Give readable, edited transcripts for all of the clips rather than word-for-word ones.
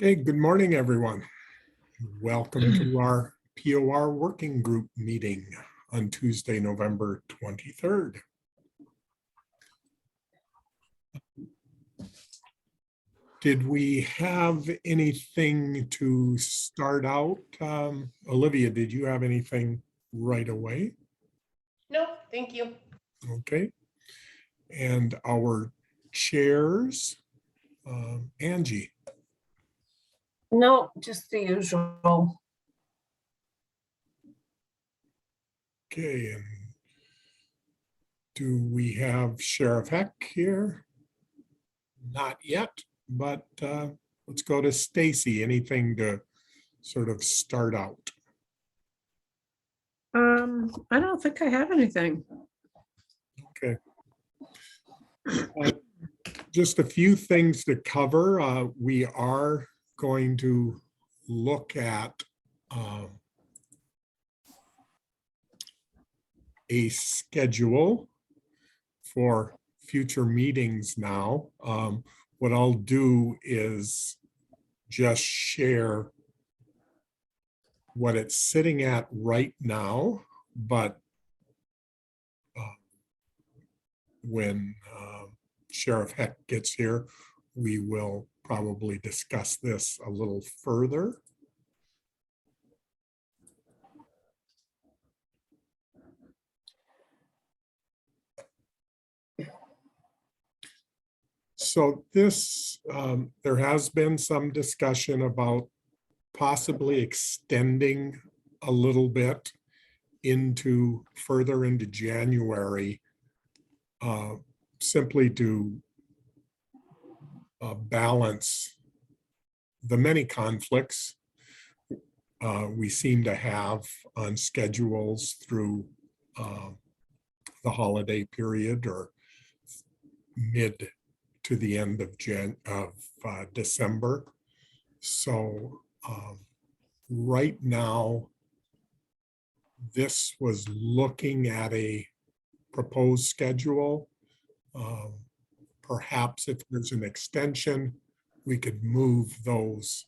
Okay, good morning, everyone. Welcome to our POR working group meeting on Tuesday, November 23rd. Did we have anything to start out? Olivia, did you have anything right away? No, thank you. Okay. And our chairs, Angie. No, just the usual. Okay, and do we have Sheriff Heck here? Not yet, but let's go to Stacy. Anything to sort of start out? I don't think I have anything. Okay. Just a few things to cover. We are going to look at a schedule for future meetings now. What I'll do is just share what it's sitting at right now, but when Sheriff Heck gets here, we will probably discuss this a little further. So this, there has been some discussion about possibly extending a little bit into further into January, simply to balance the many conflicts we seem to have on schedules through the holiday period or mid to the end of December. So right now, this was looking at a proposed schedule. Perhaps if there's an extension, we could move those,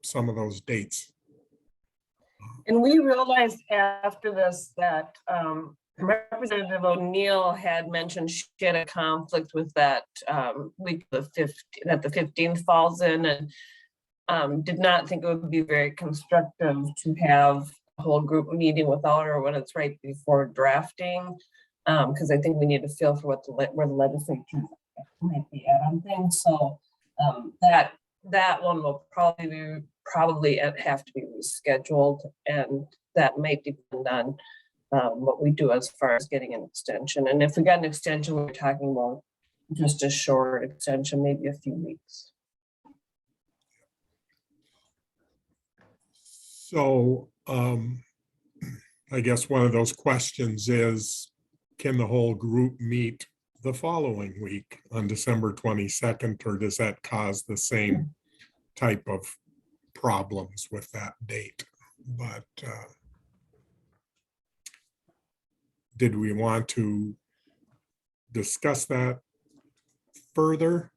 some of those dates. And we realized after this that Representative O'Neill had mentioned she had a conflict with that week, the 15th, that the 15th falls in, and did not think it would be very constructive to have a whole group meeting without her when it's right before drafting. Because I think we need to feel for what where the legislature might be at on things. So that one will probably have to be rescheduled, and that might depend on what we do as far as getting an extension. And if we got an extension, we're talking about just a short extension, maybe a few weeks. So I guess one of those questions is, can the whole group meet the following week on December 22nd, or does that cause the same type of problems with that date? But did we want to discuss that further?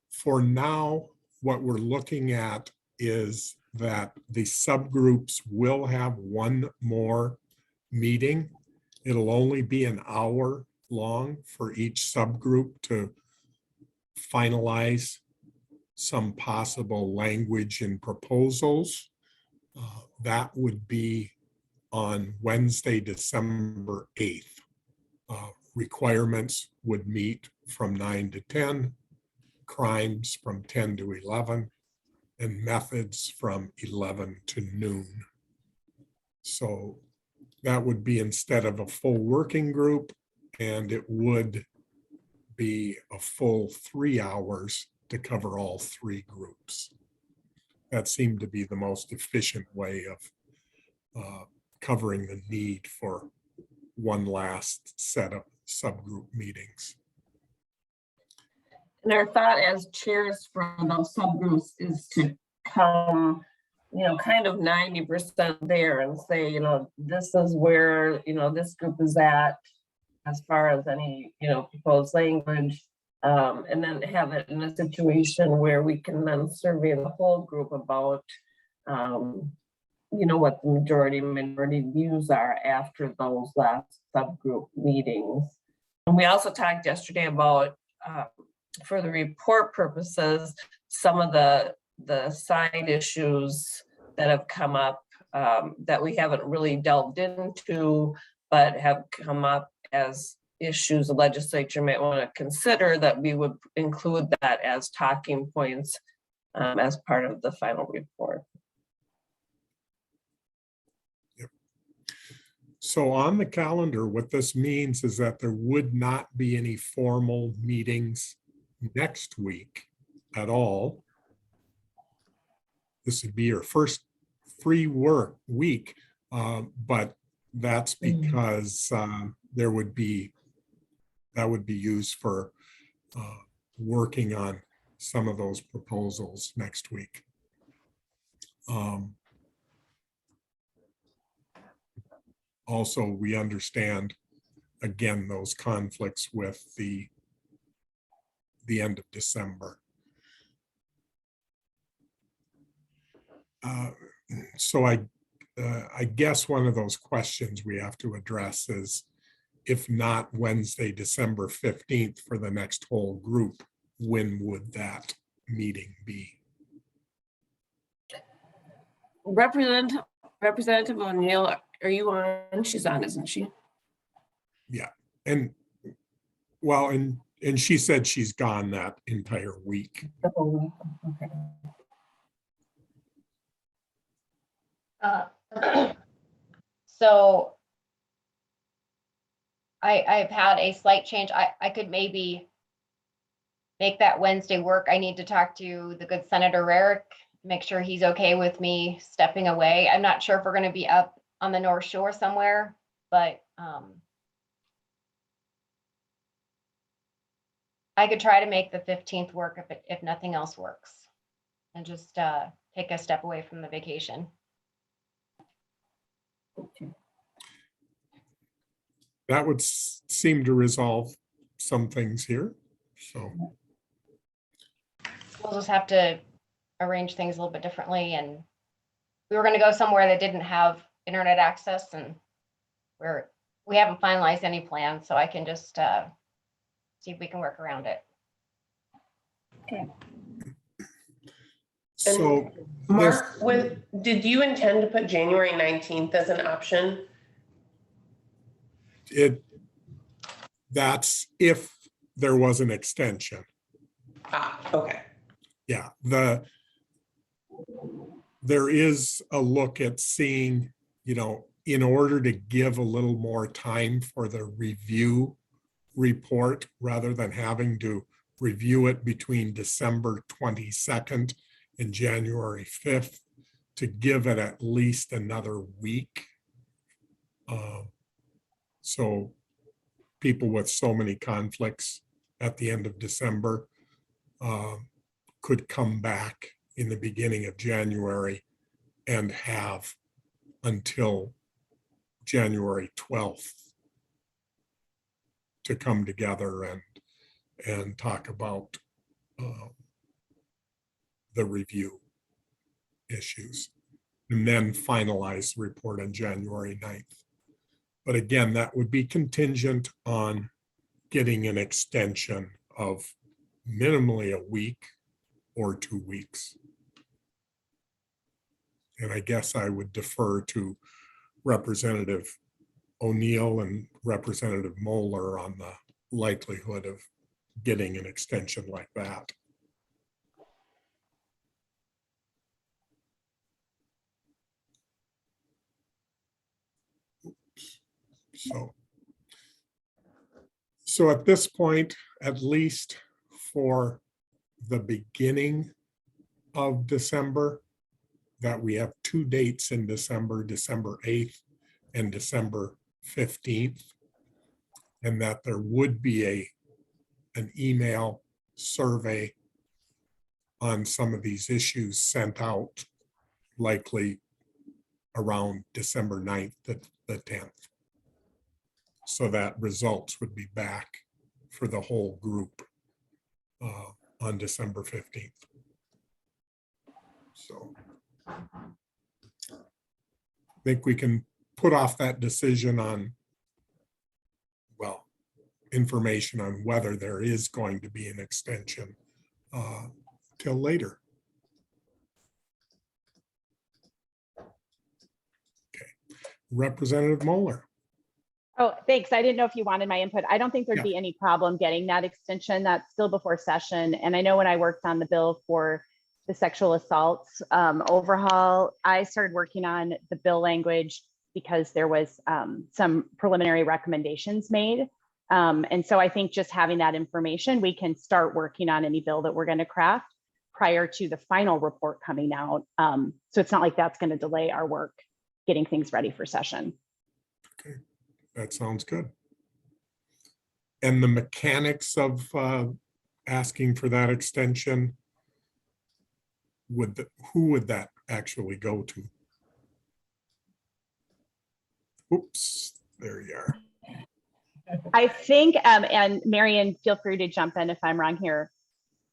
For now, what we're looking at is that the subgroups will have one more meeting. It'll only be an hour long for each subgroup to finalize some possible language and proposals. That would be on Wednesday, December 8th. Requirements would meet from 9 to 10, crimes from 10 to 11, and methods from 11 to noon. So that would be instead of a full working group, and it would be a full 3 hours to cover all 3 groups. That seemed to be the most efficient way of covering the need for one last set of subgroup meetings. And our thought as chairs for those subgroups is to come, kind of 90% there and say, this is where, this group is at as far as any, proposed language. And then have it in a situation where we can then survey the whole group about, what the majority and minority views are after those last subgroup meetings. And we also talked yesterday about, for the report purposes, some of the side issues that have come up that we haven't really delved into, but have come up as issues the legislature might want to consider, that we would include that as talking points as part of the final report. So on the calendar, what this means is that there would not be any formal meetings next week at all. This would be your first free work week, but that's because that would be used for working on some of those proposals next week. Also, we understand, again, those conflicts with the end of December. So I guess one of those questions we have to address is, if not Wednesday, December 15th for the next whole group, when would that meeting be? Representative O'Neill, are you on? She's on, isn't she? Yeah, and well, and she said she's gone that entire week. The whole week, okay. So I've had a slight change. I could maybe make that Wednesday work. I need to talk to the good Senator Rarick, make sure he's okay with me stepping away. I'm not sure if we're going to be up on the North Shore somewhere, but I could try to make the 15th work if nothing else works, and just take a step away from the vacation. Okay. That would seem to resolve some things here. So We'll just have to arrange things a little bit differently. And we were going to go somewhere that didn't have internet access, and we haven't finalized any plans, so I can just see if we can work around it. Okay. so Mark, did you intend to put January 19th as an option? that's if there was an extension. Okay. Yeah, there is a look at seeing, in order to give a little more time for the review report, rather than having to review it between December 22nd and January 5th, to give it at least another week. So people with so many conflicts at the end of December could come back in the beginning of January and have until January 12th to come together and talk about the review issues, and then finalize the report on January 9th. But again, that would be contingent on getting an extension of minimally a week or 2 weeks. And I guess I would defer to Representative O'Neill and Representative Moeller on the likelihood of getting an extension like that. So at this point, at least for the beginning of December, that we have 2 dates in December, December 8th and December 15th, and that there would be an email survey on some of these issues sent out likely around December 9th to the 10th. So that results would be back for the whole group on December 15th. So I think we can put off that decision on, well, information on whether there is going to be an extension till later. Okay, Representative Moeller. Oh, thanks. I didn't know if you wanted my input. I don't think there'd Yeah. be any problem getting that extension. That's still before session. And I know when I worked on the bill for the sexual assaults overhaul, I started working on the bill language because there was some preliminary recommendations made. And so I think just having that information, we can start working on any bill that we're going to craft prior to the final report coming out. So it's not like that's going to delay our work getting things ready for session. Okay, that sounds good. And the mechanics of asking for that extension, who would that actually go to? Oops, there you are. I think, and Marion, feel free to jump in if I'm wrong here.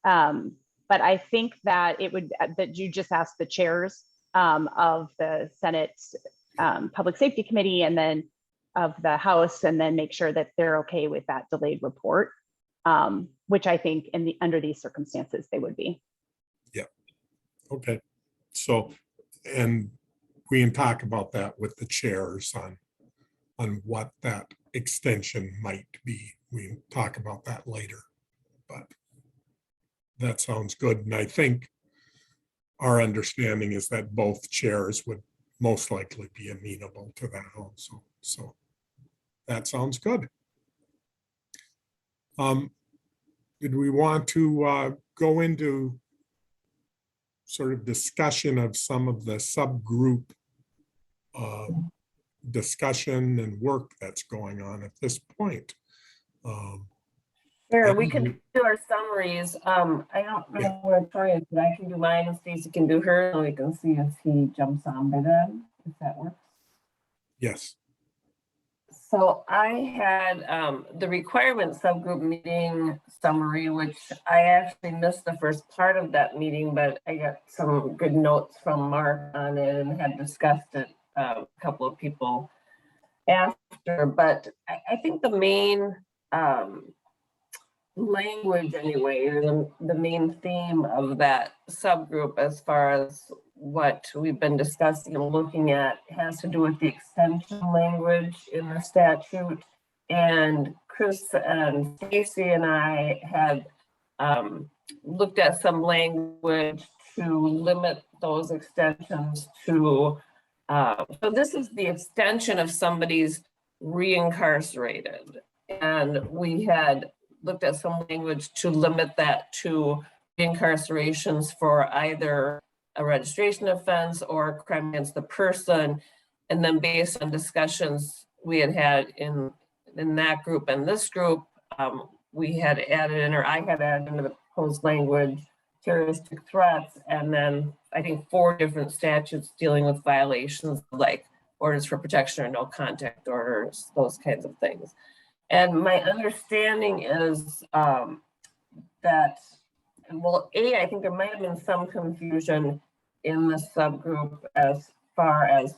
But I think that it would, that you just asked the chairs of the Senate Public Safety Committee and then of the House, and then make sure that they're okay with that delayed report, which I think under these circumstances, they would be. Okay, so, and we can talk about that with the chairs on what that extension might be. We can talk about that later, but that sounds good. And I think our understanding is that both chairs would most likely be amenable to that also. So that sounds good. Did we want to go into sort of discussion of some of the subgroup discussion and work that's going on at this point? Sure, we could do our summaries. I don't know where Troy is, but I can do mine and Stacy can do hers, and we can see if he jumps on by then, if that works. Yes. So I had the requirement subgroup meeting summary, which I actually missed the first part of that meeting, but I got some good notes from Mark on it and had discussed it a couple of people after. But I think the main language anyway, the main theme of that subgroup as far as what we've been discussing and looking at has to do with the extension language in the statute. And Chris and Stacy and I had looked at some language to limit those extensions to, so this is the extension of somebody's reincarcerated. And we had looked at some language to limit that to incarcerations for either a registration offense or a crime against the person. And then based on discussions we had in that group and this group, we had added in, or I had added into the proposed language, terroristic threats, and then I think 4 different statutes dealing with violations like orders for protection or no contact orders, those kinds of things. And my understanding is that, well, I think there might have been some confusion in the subgroup as far as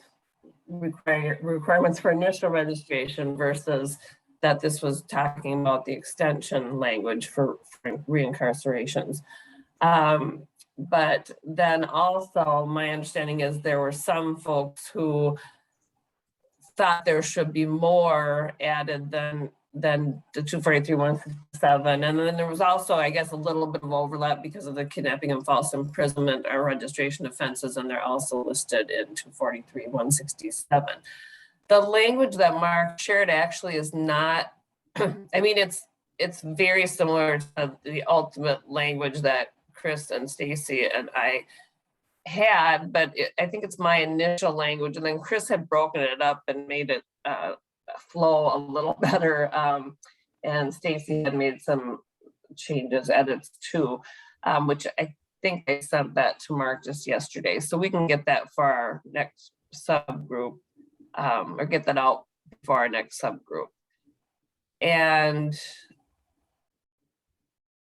requirements for initial registration versus that this was talking about the extension language for reincarcerations. But then also my understanding is there were some folks who thought there should be more added than the 243-157. And then there was also, I guess, a little bit of overlap because of the kidnapping and false imprisonment or registration offenses, and they're also listed in 243-167. The language that Mark shared actually is not, I mean, it's very similar to the ultimate language that Chris and Stacy and I had, but I think it's my initial language, and then Chris had broken it up and made it flow a little better, and Stacy had made some changes, edits too, which I think I sent that to Mark just yesterday, so we can get that for our next subgroup, or get that out for our next subgroup. And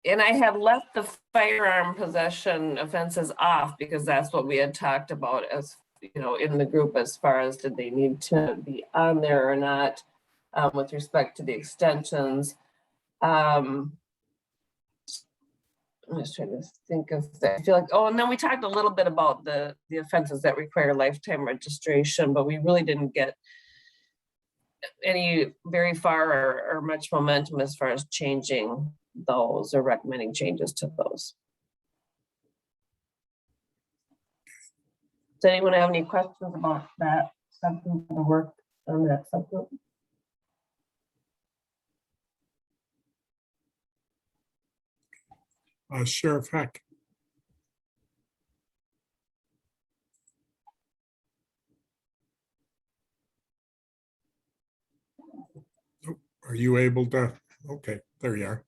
And I had left the firearm possession offenses off because that's what we had talked about as, in the group as far as did they need to be on there or not, with respect to the extensions. I'm just trying to think of that. I feel like, and then we talked a little bit about the offenses that require lifetime registration, but we really didn't get any very far or much momentum as far as changing those or recommending changes to those. Does anyone have any questions about that subgroup or work on that subgroup? Sheriff Heck. Are you able to? Okay, there you are.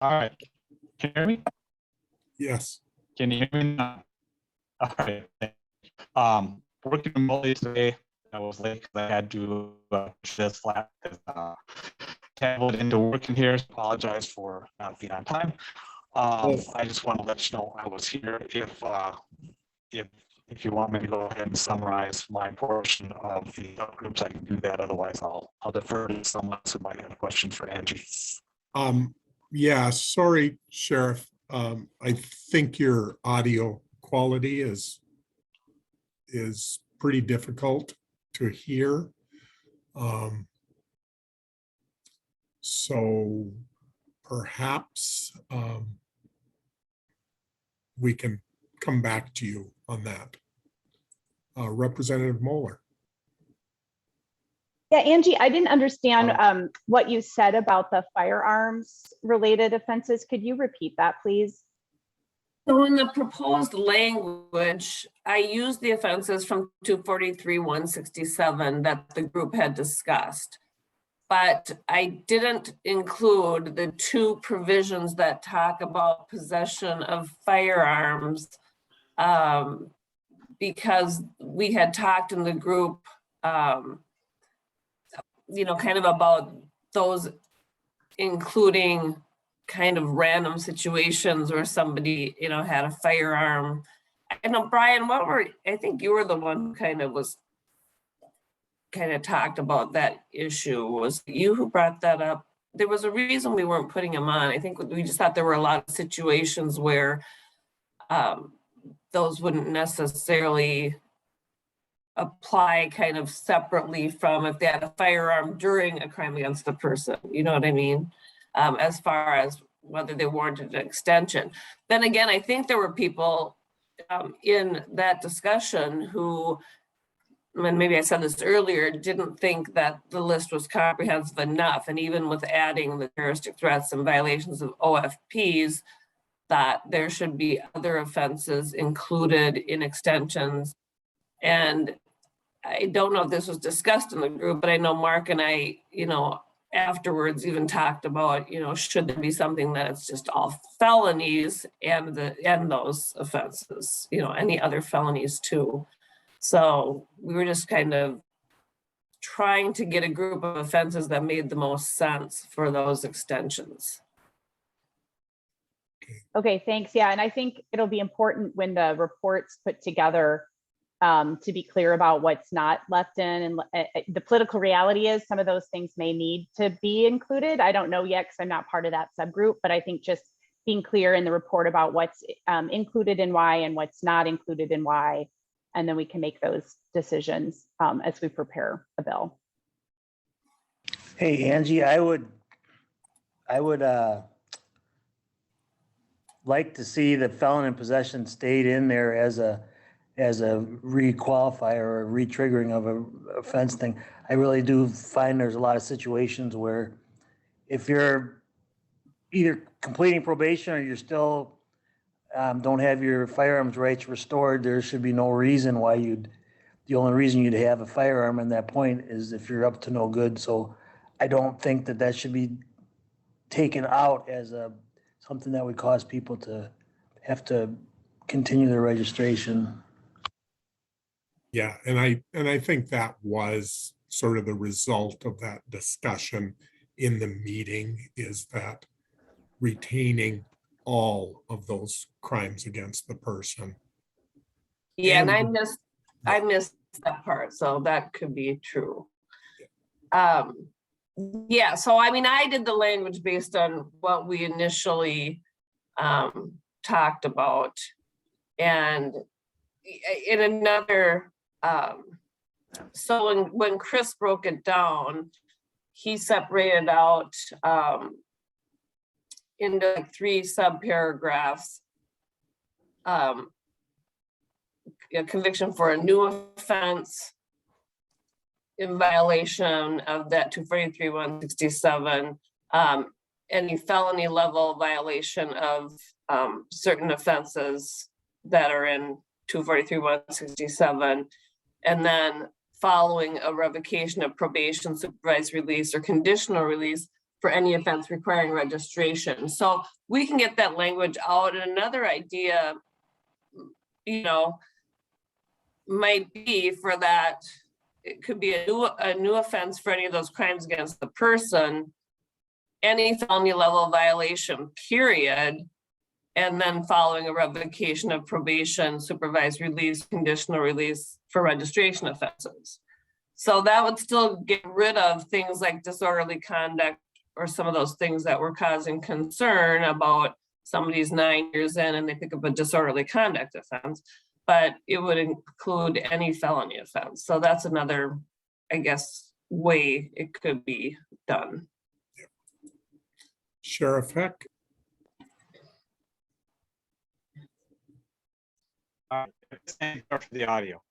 All right. Can you hear me? Yes. Can you hear me now? All right. Working remotely today. I was late because I had to push this flat because traveled into working here. Apologize for not being on time. I just want to let you know I was here. If you want me to go ahead and summarize my portion of the groups, I can do that. Otherwise, I'll defer to someone else who might have a question for Angie. Yeah, sorry, Sheriff. I think your audio quality is pretty difficult to hear. So perhaps we can come back to you on that. Representative Moeller. Yeah, Angie, I didn't understand what you said about the firearms related offenses. Could you repeat that, please? So in the proposed language, I used the offenses from 243-167 that the group had discussed. But I didn't include the two provisions that talk about possession of firearms because we had talked in the group, kind of about those including kind of random situations where somebody, had a firearm. I know, Brian, I think you were the one who talked about that issue. Was it you who brought that up? There was a reason we weren't putting them on. I think we just thought there were a lot of situations where those wouldn't necessarily apply separately from if they had a firearm during a crime against the person. You know what I mean? As far as whether they warranted an extension. Then again, I think there were people in that discussion who, and maybe I said this earlier, didn't think that the list was comprehensive enough. And even with adding the terroristic threats and violations of OFPs, that there should be other offenses included in extensions. And I don't know if this was discussed in the group, but I know Mark and I, afterwards even talked about, should there be something that it's just all felonies and those offenses, any other felonies too. So we were just trying to get a group of offenses that made the most sense for those extensions. Okay, thanks. Yeah, and I think it'll be important when the report's put together to be clear about what's not left in. And the political reality is some of those things may need to be included. I don't know yet because I'm not part of that subgroup, but I think just being clear in the report about what's included in why and what's not included in why, and then we can make those decisions as we prepare a bill. Hey, Angie, I would like to see the felon in possession stayed in there as a re-qualifier or a re-triggering of a offense thing. I really do find there's a lot of situations where if you're either completing probation or you're still don't have your firearms rights restored, there should be no reason why the only reason you'd have a firearm at that point is if you're up to no good. So I don't think that should be taken out as something that would cause people to have to continue their registration. Yeah, and I think that was sort of the result of that discussion in the meeting, is that retaining all of those crimes against the person. Yeah, and And- I missed that part, so that could be true. Yeah, so I mean, I did the language based on what we initially talked about. And in another, so when Chris broke it down, he separated out into like 3 subparagraphs. A conviction for a new offense in violation of that 243-167, any felony level violation of certain offenses that are in 243-167, and then following a revocation of probation, supervised release, or conditional release for any offense requiring registration. So we can get that language out. And another idea, you know, might be for that, it could be a new offense for any of those crimes against the person, any felony level violation, period, and then following a revocation of probation, supervised release, conditional release for registration offenses. So that would still get rid of things like disorderly conduct or some of those things that were causing concern about somebody's 9 years in and they pick up a disorderly conduct offense. But it would include any felony offense. So that's another, I guess, way it could be done. Sheriff Heck, Thank you for the audio.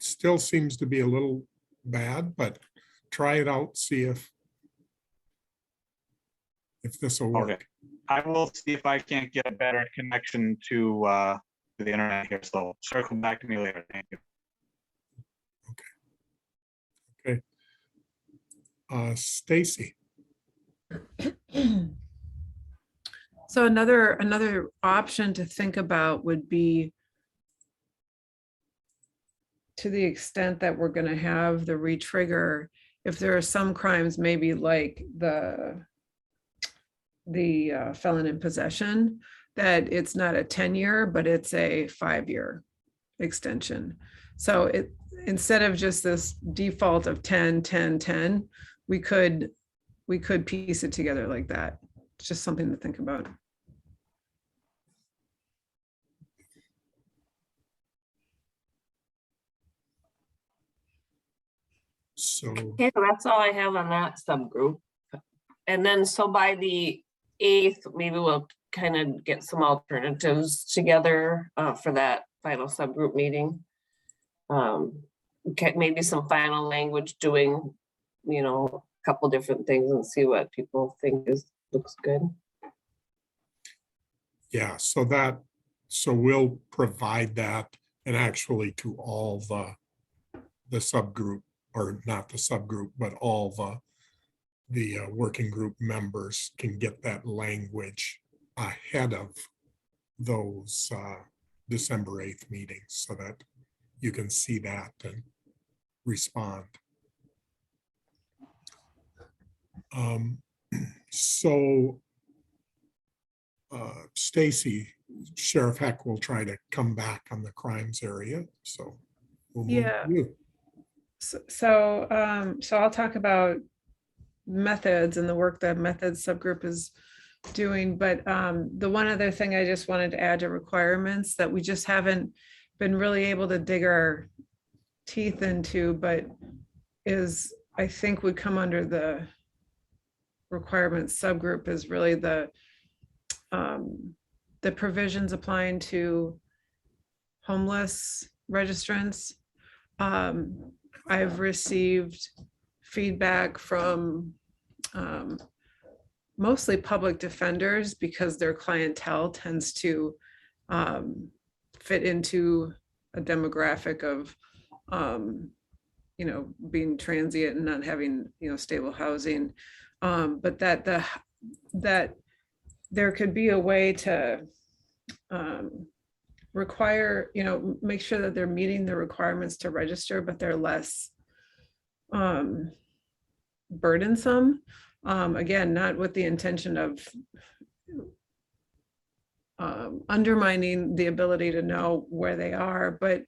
still seems to be a little bad, but try it out, see if this will work. Okay. I will see if I can't get a better connection to the internet here. So circle back to me later. Thank you. Stacy, So another option to think about would be, to the extent that we're going to have the re-trigger, if there are some crimes, maybe like the felon in possession, that it's not a 10-year, but it's a 5-year extension. So instead of just this default of 10, 10, 10, we could piece it together like that. It's just something to think about. so Okay, so that's all I have on that subgroup. And then, so by the 8th, maybe we'll kind of get some alternatives together for that final subgroup meeting. Okay, maybe some final language doing, you know, a couple different things and see what people think looks good. yeah, so we'll provide that, and actually to all the subgroup, or not the subgroup, but all the working group members can get that language ahead of those December 8th meetings, so that you can see that and respond. So Stacy, Sheriff Heck will try to come back on the crimes area, so we'll move to Yeah. you. So I'll talk about methods and the work that methods subgroup is doing. But the one other thing I just wanted to add to requirements that we just haven't been really able to dig our teeth into, but is, I think, would come under the requirements subgroup, is really the provisions applying to homeless registrants. I've received feedback from mostly public defenders, because their clientele tends to fit into a demographic of, you know, being transient and not having, you know, stable housing. But that there could be a way to require, you know, make sure that they're meeting the requirements to register, but they're less burdensome. Again, not with the intention of undermining the ability to know where they are, but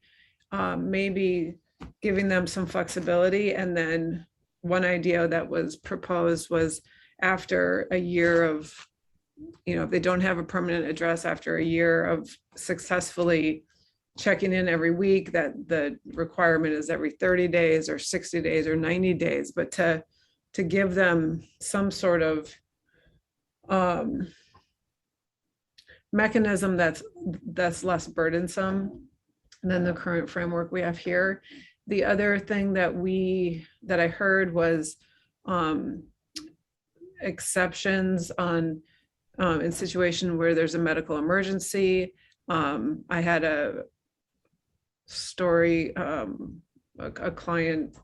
maybe giving them some flexibility. And then one idea that was proposed was after a year of, if they don't have a permanent address after a year of successfully checking in every week, that the requirement is every 30 days or 60 days or 90 days, but to give them some sort of mechanism that's less burdensome than the current framework we have here. The other thing that I heard was exceptions on in situation where there's a medical emergency. I had a story, a client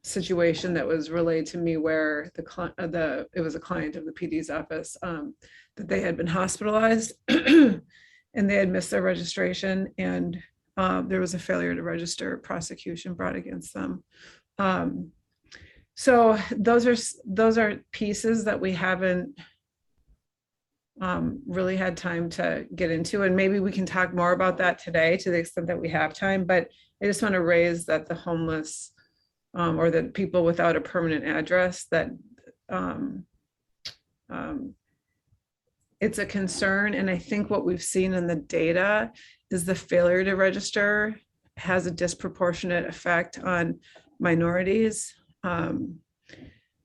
situation that was relayed to me where it was a client of the PD's office, that they had been hospitalized and they had missed their registration, and there was a failure to register prosecution brought against them. So those are pieces that we haven't really had time to get into, and maybe we can talk more about that today to the extent that we have time. But I just want to raise that the homeless or the people without a permanent address, that it's a concern. And I think what we've seen in the data is the failure to register has a disproportionate effect on minorities.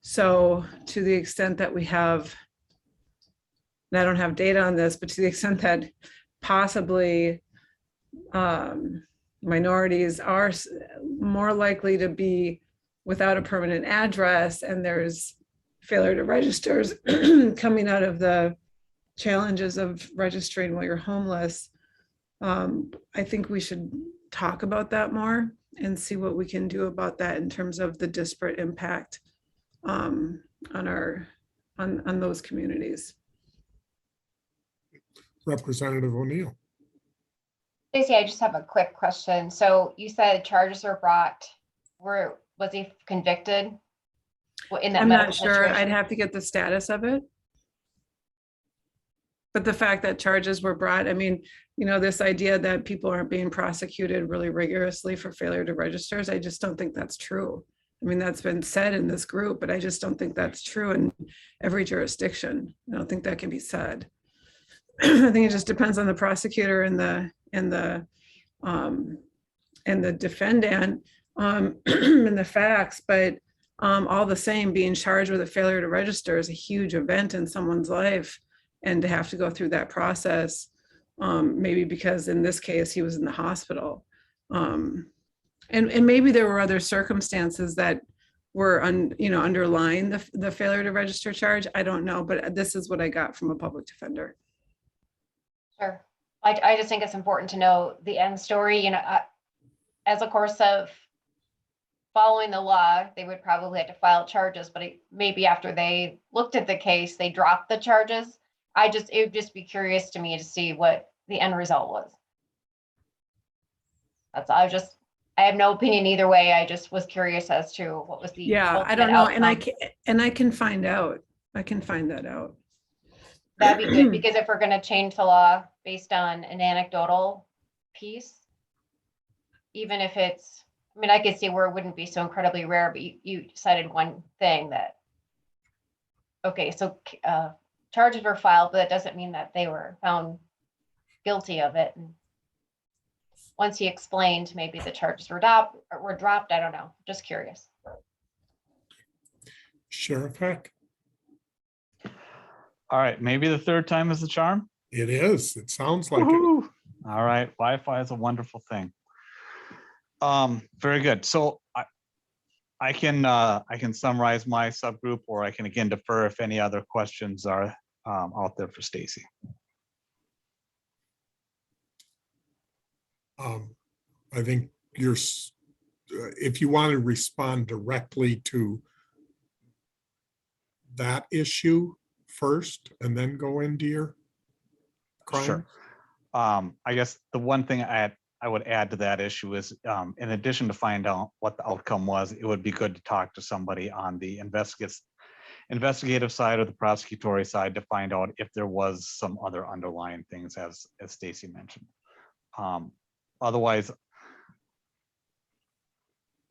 So to the extent that we have, and I don't have data on this, but to the extent that possibly minorities are more likely to be without a permanent address, and there's failure to register coming out of the challenges of registering while you're homeless, I think we should talk about that more and see what we can do about that in terms of the disparate impact on those communities. Representative O'Neill. Stacey, I just have a quick question. So you said charges were brought. Was he convicted in that I'm medical not sure. situation? I'd have to get the status of it. But the fact that charges were brought, I mean, this idea that people aren't being prosecuted really rigorously for failure to register, I just don't think that's true. I mean, that's been said in this group, but I just don't think that's true in every jurisdiction. I don't think that can be said. I think it just depends on the prosecutor and the defendant and the facts. But all the same, being charged with a failure to register is a huge event in someone's life, and to have to go through that process, maybe because in this case he was in the hospital, and maybe there were other circumstances that were underlying the failure to register charge. I don't know, but this is what I got from a public defender. Sure. I just think it's important to know the end story. As a course of following the law, they would probably have to file charges, but maybe after they looked at the case, they dropped the charges. It would just be curious to me to see what the end result was. I have no opinion either way. I just was curious as to what was the I don't know, outcome. and I can find out. I can find that out. That'd be good, because if we're going to change the law based on an anecdotal piece, even if I could see where it wouldn't be so incredibly rare, but you cited one thing that, okay, so charges were filed, but that doesn't mean that they were found guilty of it. And once he explained, maybe the charges were dropped. I don't know. Just curious. Sheriff Heck. All right, maybe the third time is the charm. It is. It sounds like it. Woo-hoo. All right, Wi-Fi is a wonderful thing. Very good. So I can summarize my subgroup, or I can again defer if any other questions are out there for Stacey. I think if you want to respond directly to that issue first and then go into your crime. Sure. I guess the one thing I I would add to that issue is, in addition to find out what the outcome was, it would be good to talk to somebody on the investigative side or the prosecutory side to find out if there was some other underlying things, as Stacy mentioned. Otherwise,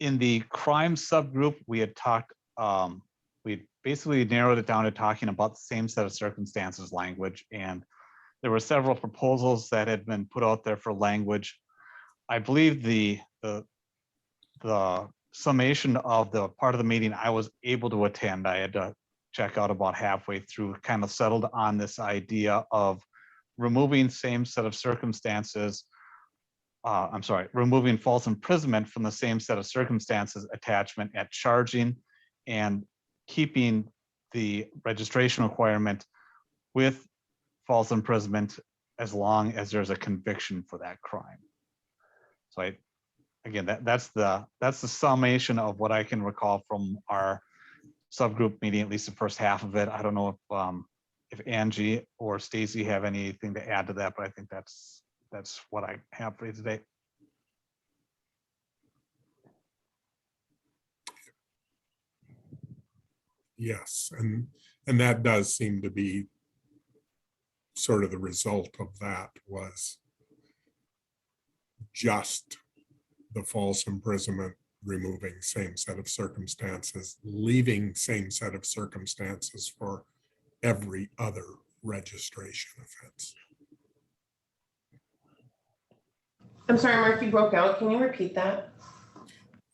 in the crime subgroup, we had talked, we basically narrowed it down to talking about the same set of circumstances language, and there were several proposals that had been put out there for language. I believe the summation of the part of the meeting I was able to attend, I had to check out about halfway through, kind of settled on this idea of removing same set of circumstances. Removing false imprisonment from the same set of circumstances attachment at charging, and keeping the registration requirement with false imprisonment as long as there's a conviction for that crime. So again, that's the summation of what I can recall from our subgroup meeting, at least the first half of it. I don't know if Angie or Stacy have anything to add to that, but I think that's what I have for you today. Yes, and that does seem to be sort of the result of that, was just the false imprisonment, removing same set of circumstances, leaving same set of circumstances for every other registration offense. I'm sorry, Mark, you broke out. Can you repeat that?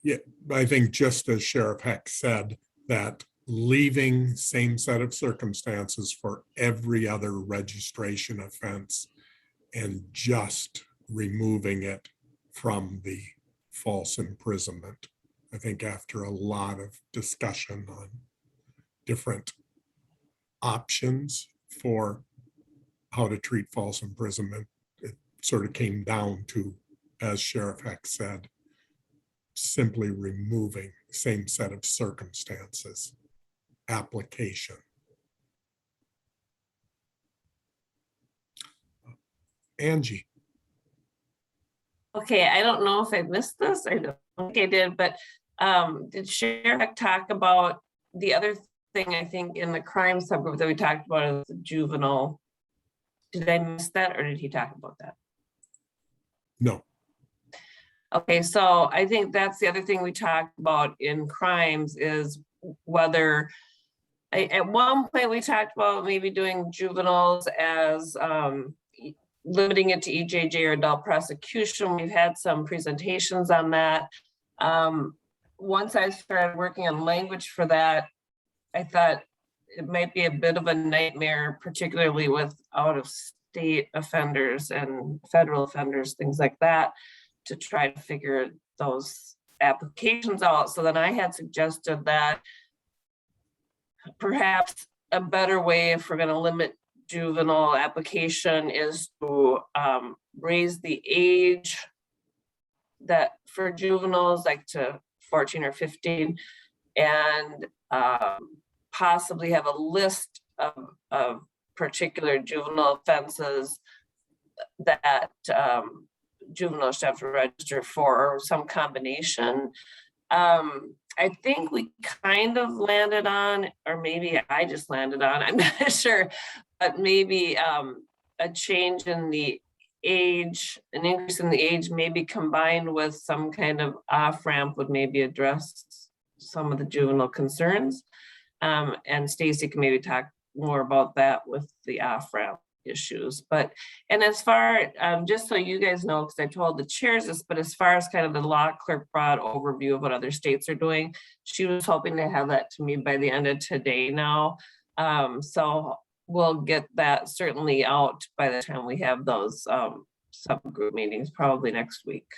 Yeah, I think just as Sheriff Heck said, that leaving same set of circumstances for every other registration offense and just removing it from the false imprisonment. I think after a lot of discussion on different options for how to treat false imprisonment, it sort of came down to, as Sheriff Heck said, simply removing same set of circumstances application. Angie. Okay, I don't know if I missed this. I don't think I did, but did Sheriff talk about the other thing, I think, in the crime subgroup that we talked about is juvenile? Did I miss that, or did he talk about that? No. Okay, so I think that's the other thing we talked about in crimes is whether, at one point we talked about maybe doing juveniles as limiting it to EJJ or adult prosecution. We've had some presentations on that. Once I started working on language for that, I thought it might be a bit of a nightmare, particularly with out-of-state offenders and federal offenders, things like that, to try to figure those applications out. So then I had suggested that perhaps a better way, if we're going to limit juvenile application, is to raise the age that for juveniles, like to 14 or 15, and possibly have a list of particular juvenile offenses that juveniles should have to register for, or some combination. I think we kind of landed on, or maybe I just landed on, I'm not sure, but maybe a change in the age, an increase in the age, maybe combined with some kind of off-ramp would maybe address some of the juvenile concerns. And Stacy can maybe talk more about that with the off-ramp issues. But, and as far, just so you guys know, because I told the chairs this, but as far as kind of the law clerk broad overview of what other states are doing, she was hoping to have that to me by the end of today now. So we'll get that certainly out by the time we have those subgroup meetings, probably next week.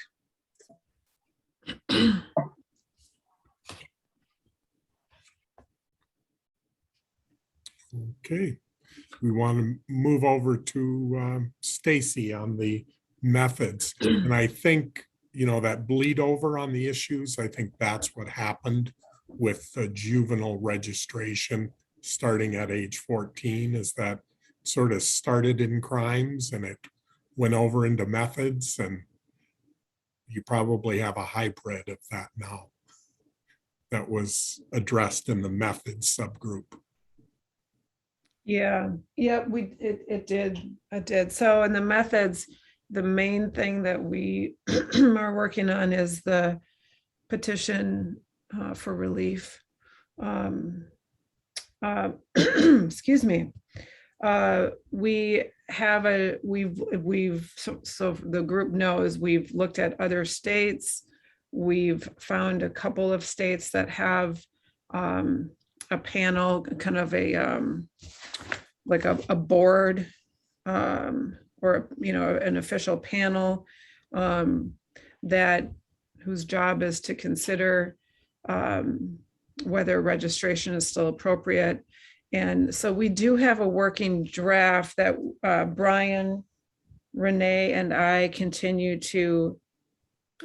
Okay, we want to move over to Stacy on the methods. And I think, you know, that bleed over on the issues, I think that's what happened with the juvenile registration starting at age 14, is that sort of started in crimes and it went over into methods. And you probably have a hybrid of that now that was addressed in the methods subgroup. Yeah, it did. So in the methods, the main thing that we are working on is the petition for relief. Excuse me. We have so the group knows we've looked at other states. We've found a couple of states that have a panel, kind of a like a board or an official panel that whose job is to consider whether registration is still appropriate. And so we do have a working draft that Brian, Renee, and I continue to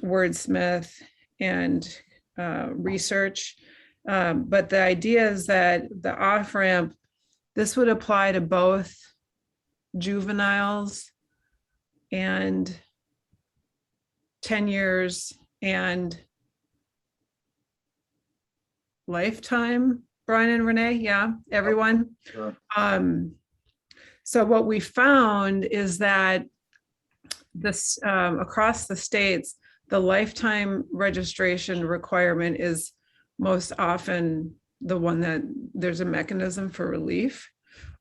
wordsmith and research. But the idea is that the off-ramp, this would apply to both juveniles and 10 years and lifetime. Brian and Renee, yeah, everyone. Sure. So what we found is that this across the states, the lifetime registration requirement is most often the one that there's a mechanism for relief.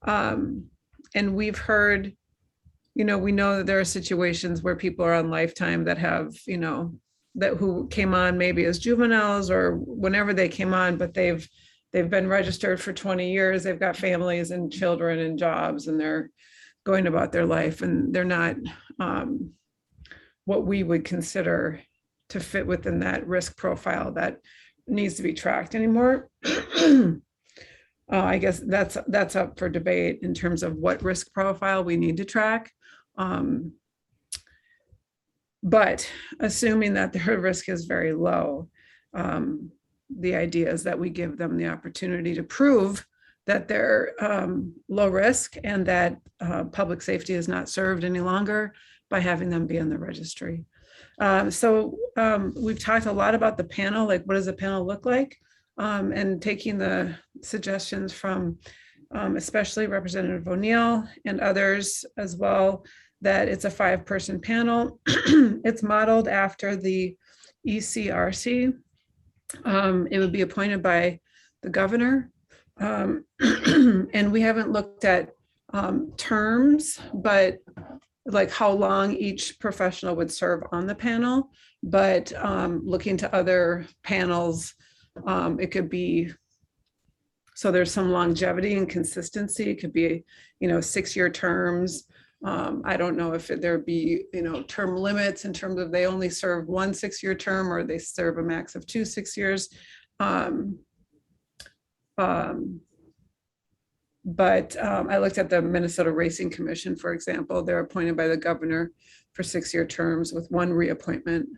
And we've heard, we know that there are situations where people are on lifetime that have, that who came on maybe as juveniles or whenever they came on, but they've been registered for 20 years. They've got families and children and jobs, and they're going about their life, and they're not what we would consider to fit within that risk profile that needs to be tracked anymore. I guess that's up for debate in terms of what risk profile we need to track. But assuming that their risk is very low, the idea is that we give them the opportunity to prove that they're low risk and that public safety is not served any longer by having them be on the registry. So we've talked a lot about the panel, like what does the panel look like? And taking the suggestions from especially Representative O'Neill and others as well, that it's a 5-person panel. It's modeled after the ECRC. It would be appointed by the governor. And we haven't looked at terms, but like how long each professional would serve on the panel. But looking to other panels, it could be, so there's some longevity and consistency. It could be, 6-year terms. I don't know if there'd be, term limits in terms of they only serve 1 6-year term or they serve a max of 2 6 years. But I looked at the Minnesota Racing Commission, for example. They're appointed by the governor for 6-year terms with 1 reappointment.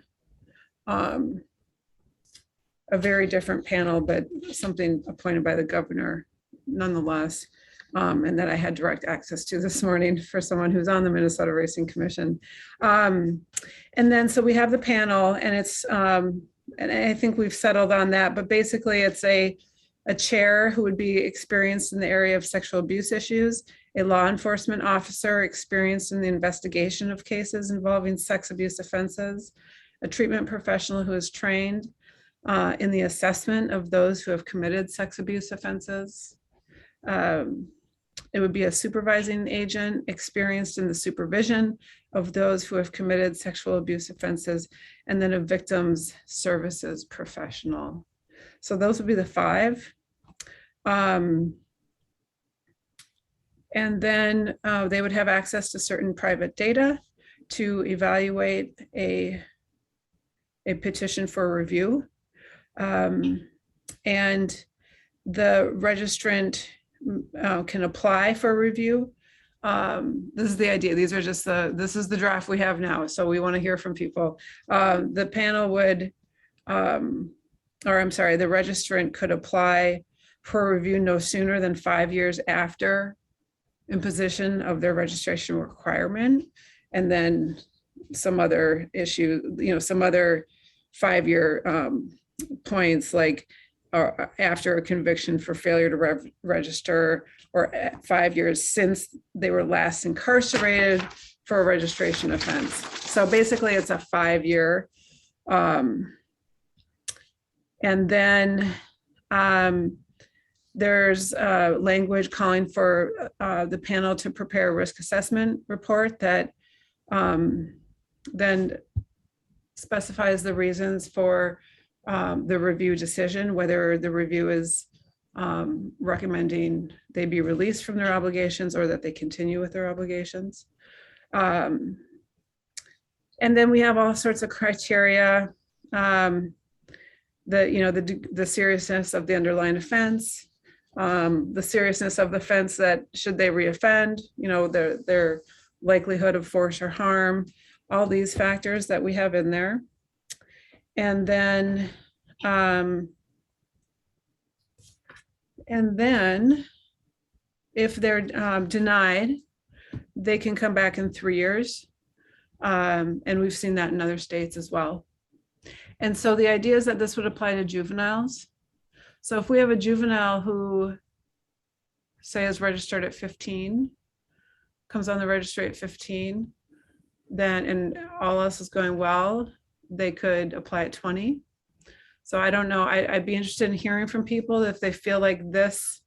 A very different panel, but something appointed by the governor nonetheless. And that I had direct access to this morning for someone who's on the Minnesota Racing Commission. And then, so we have the panel, and it's, and I think we've settled on that, but basically it's a chair who would be experienced in the area of sexual abuse issues, a law enforcement officer experienced in the investigation of cases involving sex abuse offenses, a treatment professional who is trained in the assessment of those who have committed sex abuse offenses. It would be a supervising agent experienced in the supervision of those who have committed sexual abuse offenses, and then a victims services professional. So those would be the 5. And then they would have access to certain private data to evaluate a petition for review. And the registrant can apply for review. This is the idea. These are just this is the draft we have now. So we want to hear from people. The panel would, or I'm sorry, the registrant could apply for review no sooner than 5 years after imposition of their registration requirement. And then some other issue, some other 5-year points, like after a conviction for failure to register, or 5 years since they were last incarcerated for a registration offense. So basically it's a 5-year. And then there's language calling for the panel to prepare a risk assessment report that then specifies the reasons for the review decision, whether the review is recommending they be released from their obligations or that they continue with their obligations. And then we have all sorts of criteria, the seriousness of the underlying offense, the seriousness of the offense that should they reoffend, their likelihood of force or harm, all these factors that we have in there. And then if they're denied, they can come back in 3 years. And we've seen that in other states as well. And so the idea is that this would apply to juveniles. So if we have a juvenile who, say, is registered at 15, comes on the registry at 15, then, and all else is going well, they could apply at 20. So I don't know, I'd be interested in hearing from people if they feel like this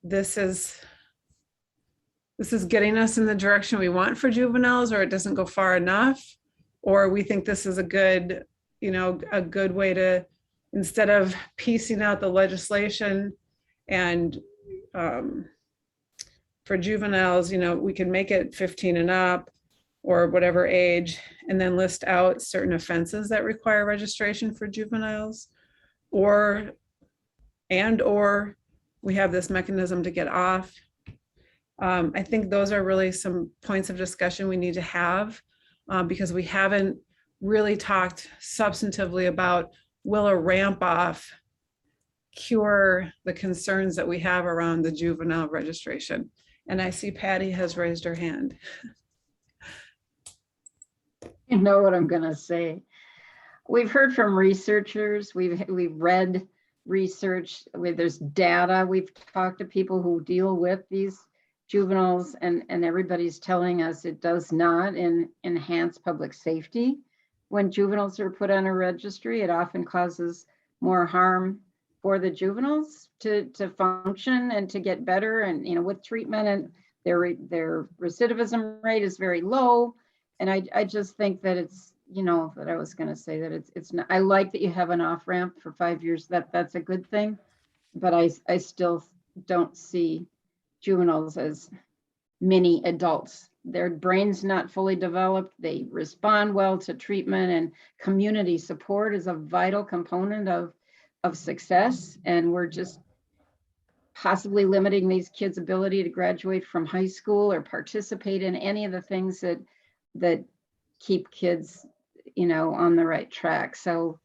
is getting us in the direction we want for juveniles, or it doesn't go far enough, or we think this is a good way to, instead of piecing out the legislation and for juveniles, we can make it 15 and up or whatever age, and then list out certain offenses that require registration for juveniles, or we have this mechanism to get off. I think those are really some points of discussion we need to have, because we haven't really talked substantively about, will a ramp off cure the concerns that we have around the juvenile registration? And I see Patty has raised her hand. You know what I'm going to say. We've heard from researchers. We've read research where there's data. We've talked to people who deal with these juveniles, and everybody's telling us it does not enhance public safety. When juveniles are put on a registry, it often causes more harm for the juveniles to function and to get better, and with treatment, and their recidivism rate is very low. And I just think that it's, that I was going to say that it's not, I like that you have an off ramp for 5 years, that's a good thing. But I still don't see juveniles as mini adults. Their brain's not fully developed. They respond well to treatment, and community support is a vital component of success. And we're just possibly limiting these kids' ability to graduate from high school or participate in any of the things that keep kids, on the right track. So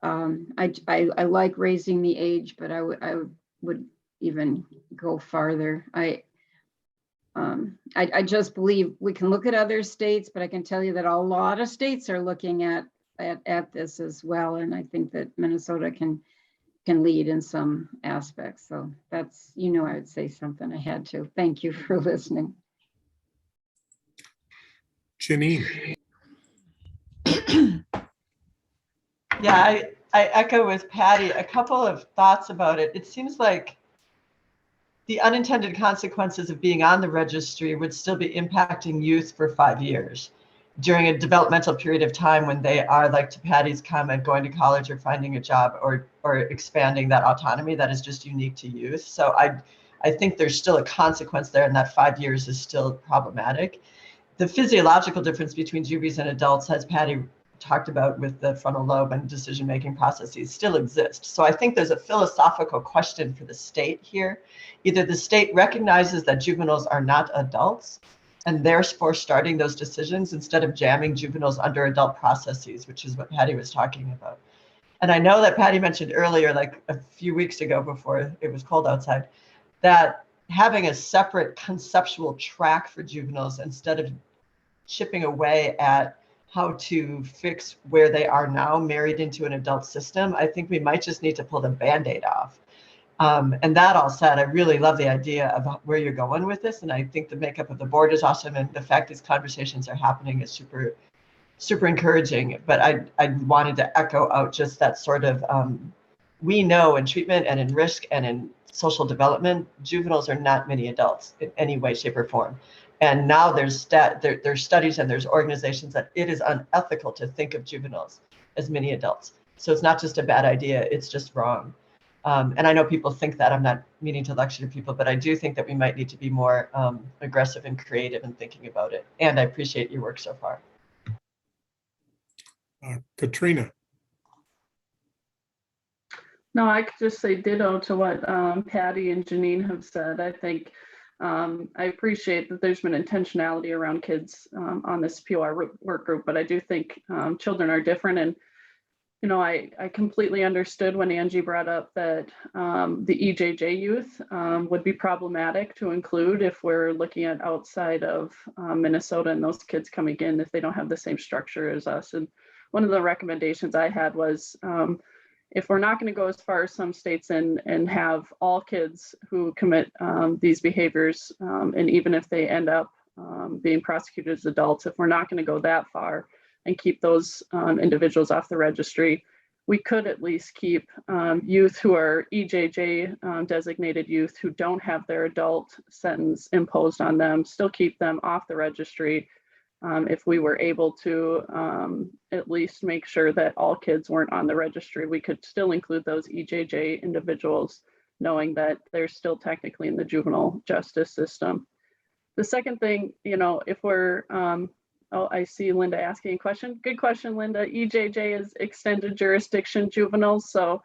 I like raising the age, but I would even go farther. I just believe we can look at other states, but I can tell you that a lot of states are looking at this as well. And I think that Minnesota can lead in some aspects. So that's, I would say something. I had to. Thank you for listening. Janine. Yeah, I echo with Patty a couple of thoughts about it. It seems like the unintended consequences of being on the registry would still be impacting youth for 5 years during a developmental period of time when they are, like to Patty's comment, going to college or finding a job or expanding that autonomy that is just unique to youth. So I think there's still a consequence there, and that 5 years is still problematic. The physiological difference between juvies and adults, as Patty talked about with the frontal lobe and decision-making processes, still exist. So I think there's a philosophical question for the state here. Either the state recognizes that juveniles are not adults and therefore starting those decisions instead of jamming juveniles under adult processes, which is what Patty was talking about. And I know that Patty mentioned earlier, like a few weeks ago before it was cold outside, that having a separate conceptual track for juveniles instead of chipping away at how to fix where they are now, married into an adult system. I think we might just need to pull the Band-Aid off. And that all said, I really love the idea of where you're going with this. And I think the makeup of the board is awesome. And the fact these conversations are happening is super, super encouraging. But I wanted to echo out just that sort of, we know in treatment and in risk and in social development, juveniles are not many adults in any way, shape, or form. And now there's studies and there's organizations that it is unethical to think of juveniles as many adults. So it's not just a bad idea, it's just wrong. And I know people think that. I'm not meaning to lecture people, but I do think that we might need to be more aggressive and creative in thinking about it. And I appreciate your work so far. Katrina. No, I could just say ditto to what Patty and Janine have said. I think I appreciate that there's been intentionality around kids on this POR work group, but I do think children are different. And, you know, I completely understood when Angie brought up that the EJJ youth would be problematic to include if we're looking at outside of Minnesota and those kids coming in if they don't have the same structure as us. And one of the recommendations I had was, if we're not going to go as far as some states and have all kids who commit these behaviors, and even if they end up being prosecuted as adults, if we're not going to go that far and keep those individuals off the registry, we could at least keep youth who are EJJ designated youth who don't have their adult sentence imposed on them, still keep them off the registry. If we were able to at least make sure that all kids weren't on the registry, we could still include those EJJ individuals, knowing that they're still technically in the juvenile justice system. The second thing, you know, if we're, oh, I see Linda asking a question. Good question, Linda. EJJ is extended jurisdiction juveniles, so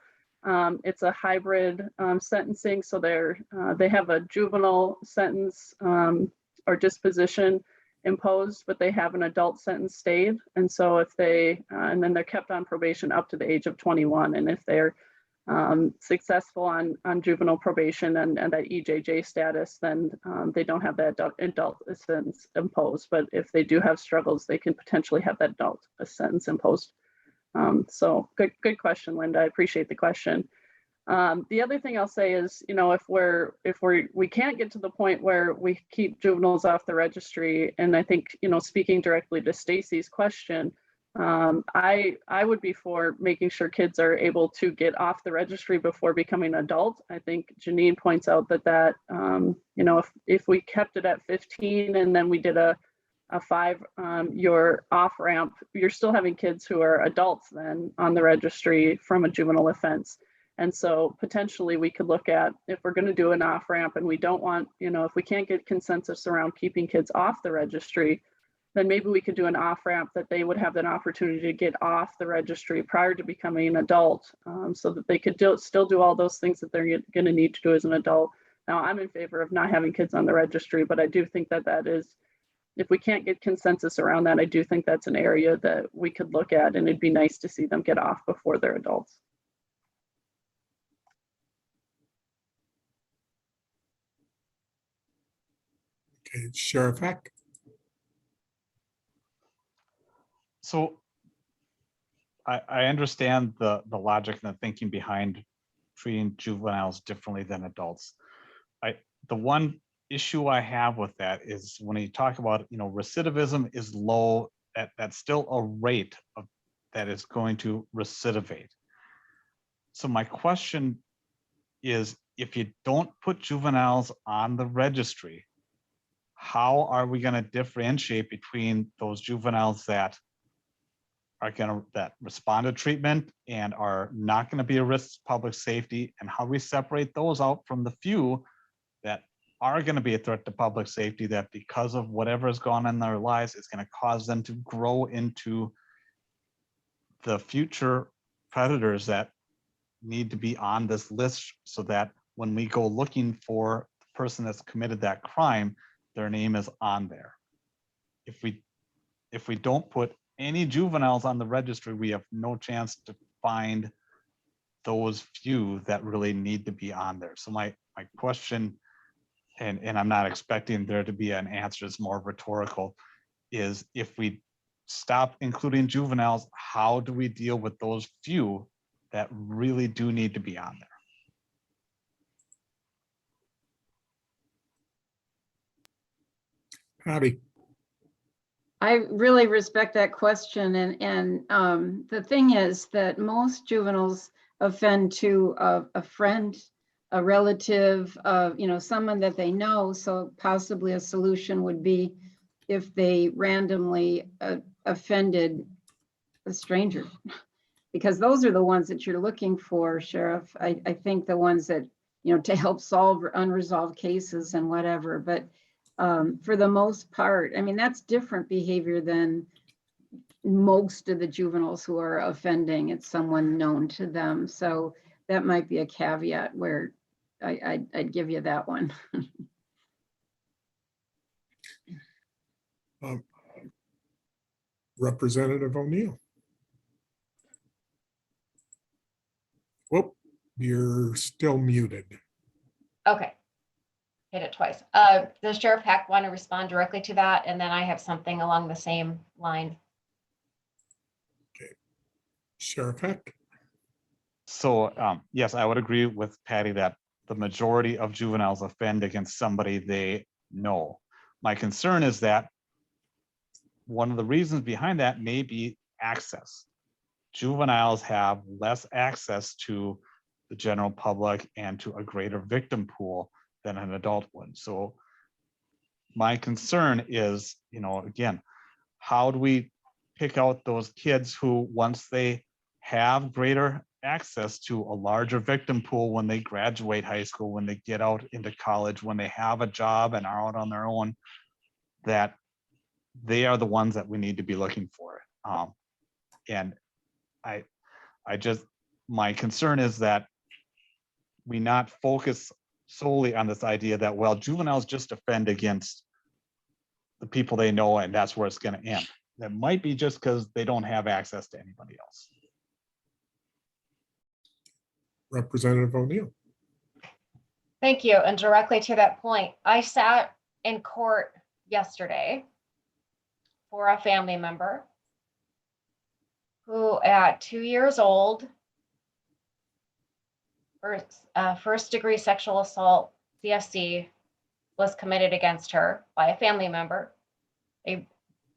it's a hybrid sentencing. So they have a juvenile sentence or disposition imposed, but they have an adult sentence stayed. And so if they, and then they're kept on probation up to the age of 21. And if they're successful on juvenile probation and that EJJ status, then they don't have that adult sentence imposed. But if they do have struggles, they can potentially have that adult sentence imposed. So good question, Linda. I appreciate the question. The other thing I'll say is, you know, if we can't get to the point where we keep juveniles off the registry, and I think, you know, speaking directly to Stacy's question, I would be for making sure kids are able to get off the registry before becoming adult. I think Janine points out that you know, if we kept it at 15 and then we did a 5-year off ramp, you're still having kids who are adults then on the registry from a juvenile offense. And so potentially we could look at, if we're going to do an off ramp and we don't want, you know, if we can't get consensus around keeping kids off the registry, then maybe we could do an off ramp that they would have an opportunity to get off the registry prior to becoming an adult, so that they could still do all those things that they're going to need to do as an adult. Now, I'm in favor of not having kids on the registry, but I do think that is, if we can't get consensus around that, I do think that's an area that we could look at, and it'd be nice to see them get off before they're adults. Okay, Sheriff Eck. So I understand the logic and the thinking behind treating juveniles differently than adults. The one issue I have with that is when you talk about, you know, recidivism is low, that's still a rate of that is going to recidivate. So my question is, if you don't put juveniles on the registry, how are we going to differentiate between those juveniles that respond to treatment and are not going to be a risk to public safety, and how we separate those out from the few that are going to be a threat to public safety, that because of whatever has gone on in their lives is going to cause them to grow into the future predators that need to be on this list, so that when we go looking for the person that's committed that crime, their name is on there. If we don't put any juveniles on the registry, we have no chance to find those few that really need to be on there. So my question, and I'm not expecting there to be an answer, it's more rhetorical, is if we stop including juveniles, how do we deal with those few that really do need to be on there? Patty, I really respect that question, and the thing is that most juveniles offend to a friend, a relative, someone that they know. So possibly a solution would be if they randomly offended a stranger, because those are the ones that you're looking for, Sheriff. I think the ones that, to help solve unresolved cases and whatever, but for the most part, I mean, that's different behavior than most of the juveniles who are offending. It's someone known to them. So that might be a caveat where I'd give you that one. Representative O'Neill. Whoop, you're still muted. Okay. Hit it twice. Does Sheriff Hack want to respond directly to that? And then I have something along the same line. Sheriff Heck. So yes, I would agree with Patty that the majority of juveniles offend against somebody they know. My concern is that one of the reasons behind that may be access. Juveniles have less access to the general public and to a greater victim pool than an adult would. So my concern is, again, how do we pick out those kids who, once they have greater access to a larger victim pool, when they graduate high school, when they get out into college, when they have a job and are out on their own, that they are the ones that we need to be looking for. And my concern is that we not focus solely on this idea that, well, juveniles just offend against the people they know and that's where it's going to end. That might be just because they don't have access to anybody else. Representative O'Neill. Thank you. And directly to that point, I sat in court yesterday for a family member who at 2 years old, first degree sexual assault, CSC, was committed against her by a family member, a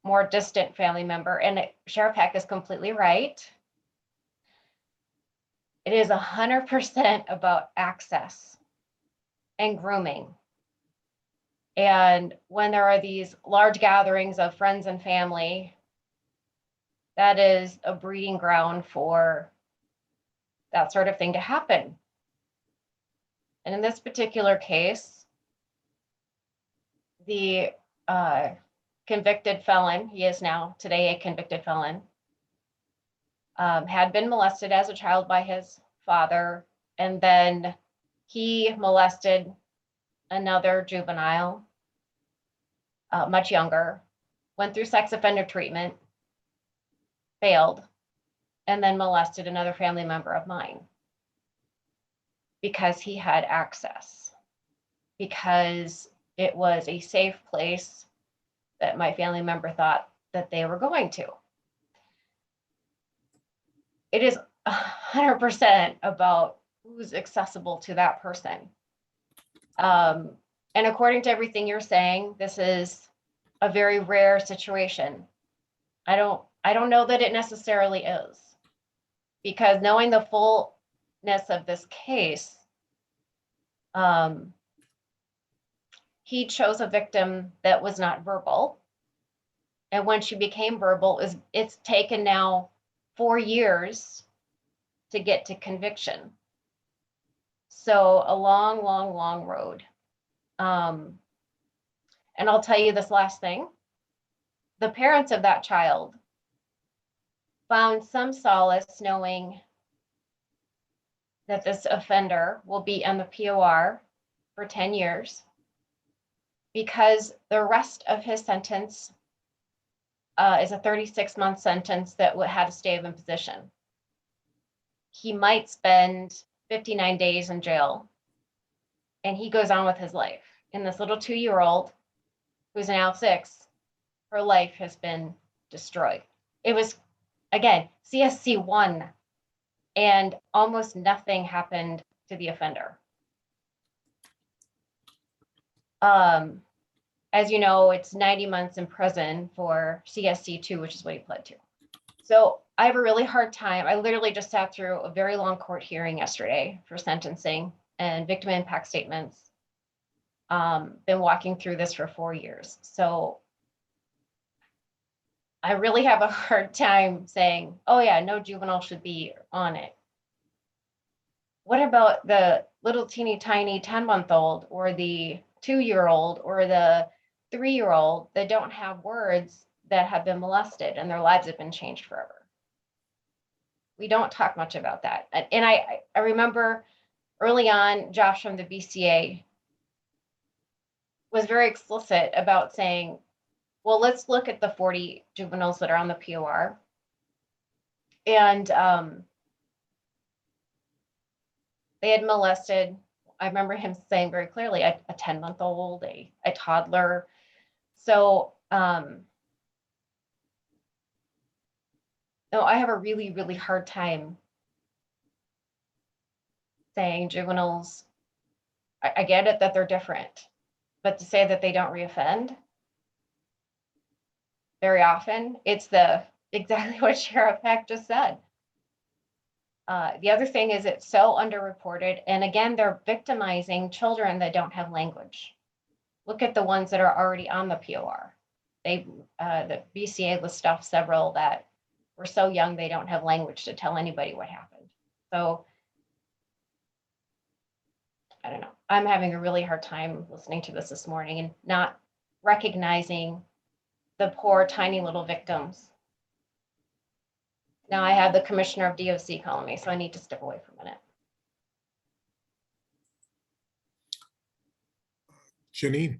more distant family member. And Sheriff Heck is completely right. It is 100% about access and grooming. And when there are these large gatherings of friends and family, that is a breeding ground for that sort of thing to happen. And in this particular case, the convicted felon, he is now today a convicted felon, had been molested as a child by his father, and then he molested another juvenile, much younger, went through sex offender treatment, failed, and then molested another family member of mine because he had access, because it was a safe place that my family member thought that they were going to. It is 100% about who's accessible to that person. And according to everything you're saying, this is a very rare situation. I don't know that it necessarily is, because knowing the fullness of this case, he chose a victim that was not verbal. And when she became verbal, it's taken now 4 years to get to conviction. So a long, long, long road. And I'll tell you this last thing. The parents of that child found some solace knowing that this offender will be on the POR for 10 years because the rest of his sentence is a 36-month sentence that had a stay of imposition. He might spend 59 days in jail and he goes on with his life. And this little 2-year-old who's now 6, her life has been destroyed. It was, again, CSC 1, and almost nothing happened to the offender. As you know, it's 90 months in prison for CSC 2, which is what he pled to. So I have a really hard time. I literally just sat through a very long court hearing yesterday for sentencing and victim impact statements. Been walking through this for 4 years. So I really have a hard time saying, oh yeah, no juvenile should be on it. What about the little teeny tiny 10-month-old or the 2-year-old or the 3-year-old that don't have words that have been molested and their lives have been changed forever? We don't talk much about that. And I remember early on, Josh from the BCA was very explicit about saying, well, let's look at the 40 juveniles that are on the POR. And they had molested, I remember him saying very clearly, a 10-month-old, a toddler. So, no, I have a really, really hard time saying juveniles, I get it that they're different, but to say that they don't reoffend, very often, it's exactly what Sheriff Heck just said. The other thing is it's so underreported. And again, they're victimizing children that don't have language. Look at the ones that are already on the POR. The BCA lists off several that were so young they don't have language to tell anybody what happened. So I don't know. I'm having a really hard time listening to this morning and not recognizing the poor, tiny little victims. Now I have the commissioner of DOC calling me, so I need to step away for a minute. Janine.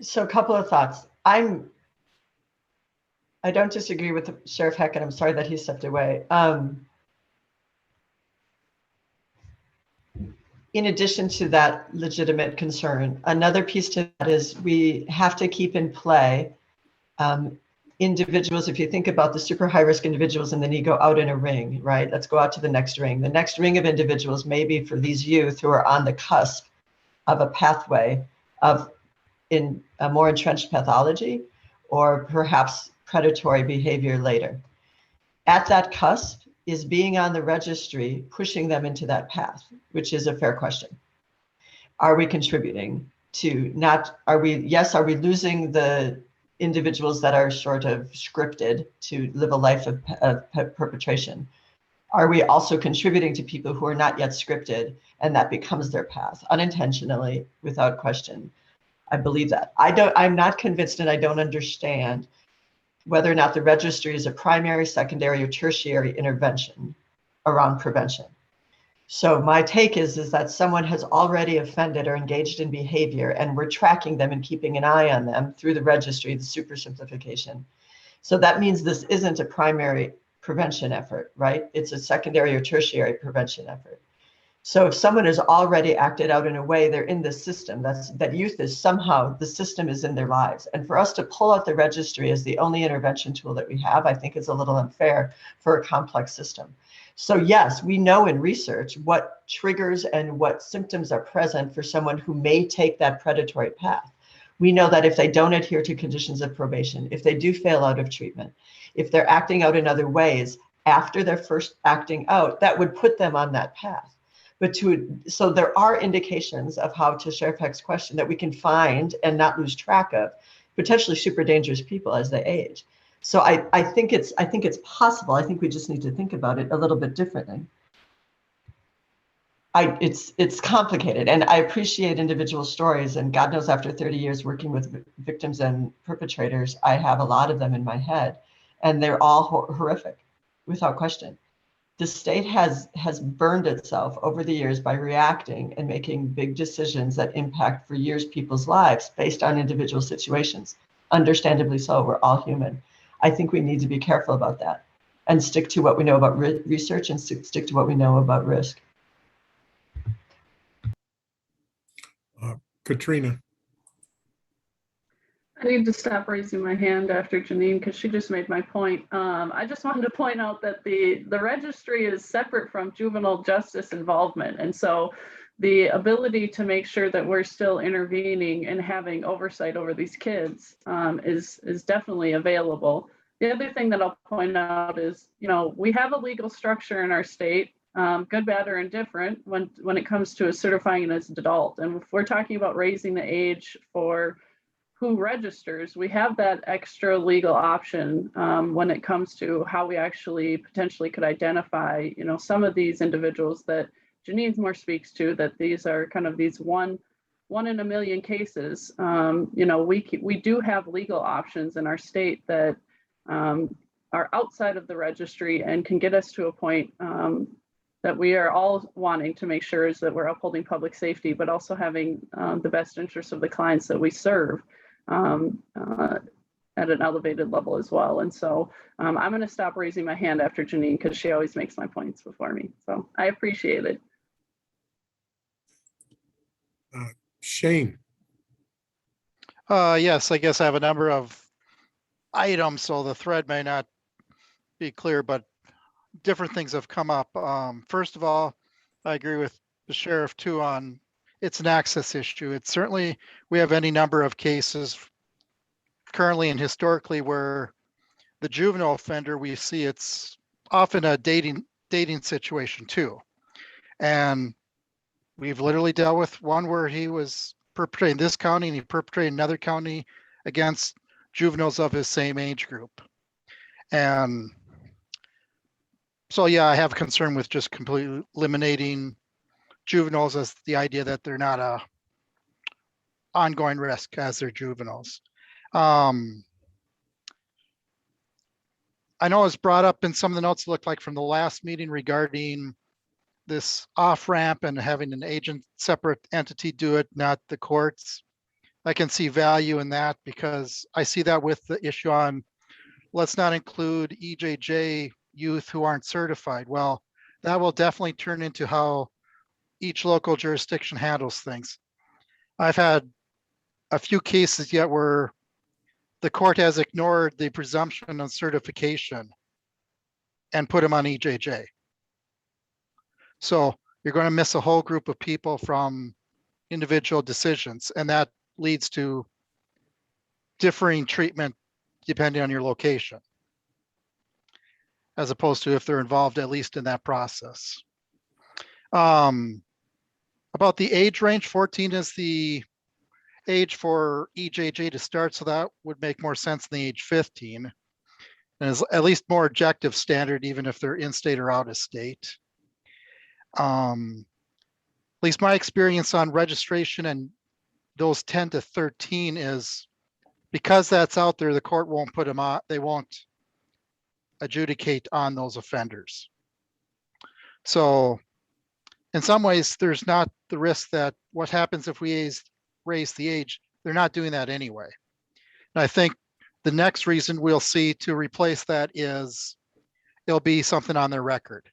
So a couple of thoughts. I don't disagree with Sheriff Heck, and I'm sorry that he stepped away. In addition to that legitimate concern, another piece to that is we have to keep in play individuals. If you think about the super high risk individuals and then you go out in a ring, right? Let's go out to the next ring. The next ring of individuals may be for these youth who are on the cusp of a pathway of in a more entrenched pathology or perhaps predatory behavior later. At that cusp is being on the registry, pushing them into that path, which is a fair question. Are we contributing to are we losing the individuals that are sort of scripted to live a life of perpetration? Are we also contributing to people who are not yet scripted and that becomes their path unintentionally, without question? I believe that. I'm not convinced, and I don't understand whether or not the registry is a primary, secondary, or tertiary intervention around prevention. So my take is that someone has already offended or engaged in behavior, and we're tracking them and keeping an eye on them through the registry, the super simplification. So that means this isn't a primary prevention effort, right? It's a secondary or tertiary prevention effort. So if someone has already acted out in a way, they're in the system, that youth is somehow, the system is in their lives. And for us to pull out the registry as the only intervention tool that we have, I think is a little unfair for a complex system. So yes, we know in research what triggers and what symptoms are present for someone who may take that predatory path. We know that if they don't adhere to conditions of probation, if they do fail out of treatment, if they're acting out in other ways after their first acting out, that would put them on that path. So there are indications of how, to Sheriff Heck's question, that we can find and not lose track of potentially super dangerous people as they age. So I think it's possible. I think we just need to think about it a little bit differently. It's complicated, and I appreciate individual stories, and God knows after 30 years working with victims and perpetrators, I have a lot of them in my head, and they're all horrific, without question. The state has burned itself over the years by reacting and making big decisions that impact for years people's lives based on individual situations. Understandably so, we're all human. I think we need to be careful about that and stick to what we know about research and stick to what we know about risk. Katrina. I need to stop raising my hand after Janine because she just made my point. I just wanted to point out that the registry is separate from juvenile justice involvement. And so the ability to make sure that we're still intervening and having oversight over these kids is definitely available. The other thing that I'll point out is, you know, we have a legal structure in our state, good, bad, or indifferent when it comes to certifying as an adult. And if we're talking about raising the age for who registers, we have that extra legal option when it comes to how we actually potentially could identify, you know, some of these individuals that Janine's more speaks to, that these are kind of these one in a million cases. You know, we do have legal options in our state that are outside of the registry and can get us to a point that we are all wanting to make sure is that we're upholding public safety, but also having the best interests of the clients that we serve at an elevated level as well. And so I'm going to stop raising my hand after Janine because she always makes my points before me. So I appreciate it. Shane, Yes, I guess I have a number of items, so the thread may not be clear, but different things have come up. First of all, I agree with the sheriff too on it's an access issue. It's certainly, we have any number of cases currently and historically where the juvenile offender, we see it's often a dating situation too. And we've literally dealt with one where he was perpetrating this county and he perpetrated another county against juveniles of his same age group. And so, yeah, I have concern with just completely eliminating juveniles as the idea that they're not a ongoing risk as they're juveniles. I know it's brought up in some of the notes it looked like from the last meeting regarding this off ramp and having an agent separate entity do it, not the courts. I can see value in that because I see that with the issue on let's not include EJJ youth who aren't certified. Well, that will definitely turn into how each local jurisdiction handles things. I've had a few cases yet where the court has ignored the presumption of certification and put them on EJJ. So you're going to miss a whole group of people from individual decisions, and that leads to differing treatment depending on your location, as opposed to if they're involved at least in that process. About the age range, 14 is the age for EJJ to start, so that would make more sense than the age 15. And is at least more objective standard, even if they're in-state or out of state. At least my experience on registration and those 10 to 13 is because that's out there, the court won't put them on, they won't adjudicate on those offenders. So in some ways, there's not the risk that what happens if we raise the age, they're not doing that anyway. And I think the next reason we'll see to replace that is it'll be something on their record.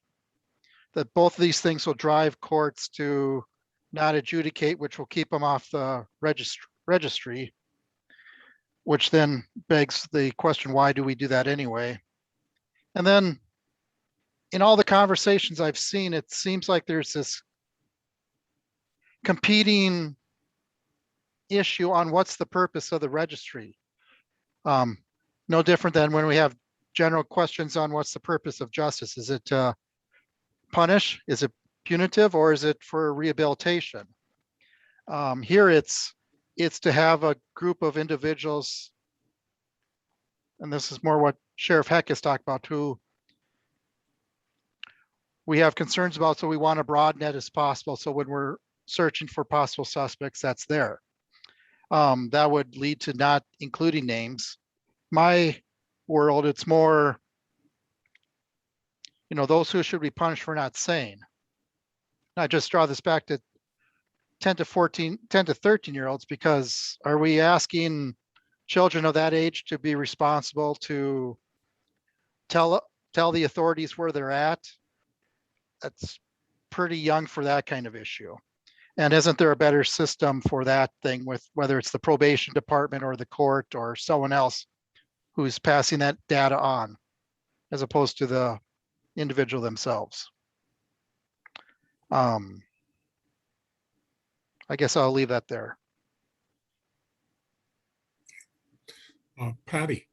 That both of these things will drive courts to not adjudicate, which will keep them off the registry, which then begs the question, why do we do that anyway? And then in all the conversations I've seen, it seems like there's this competing issue on what's the purpose of the registry. No different than when we have general questions on what's the purpose of justice. Is it to punish? Is it punitive, or is it for rehabilitation? Here it's to have a group of individuals, and this is more what Sheriff Heck has talked about, who we have concerns about, so we want a broad net as possible. So when we're searching for possible suspects, that's there. That would lead to not including names. My world, it's more, you know, those who should be punished for not saying. I just draw this back to 10 to 13-year-olds, because are we asking children of that age to be responsible to tell the authorities where they're at? That's pretty young for that kind of issue. And isn't there a better system for that thing with whether it's the probation department or the court or someone else who's passing that data on as opposed to the individual themselves? I guess I'll leave that there. Patty,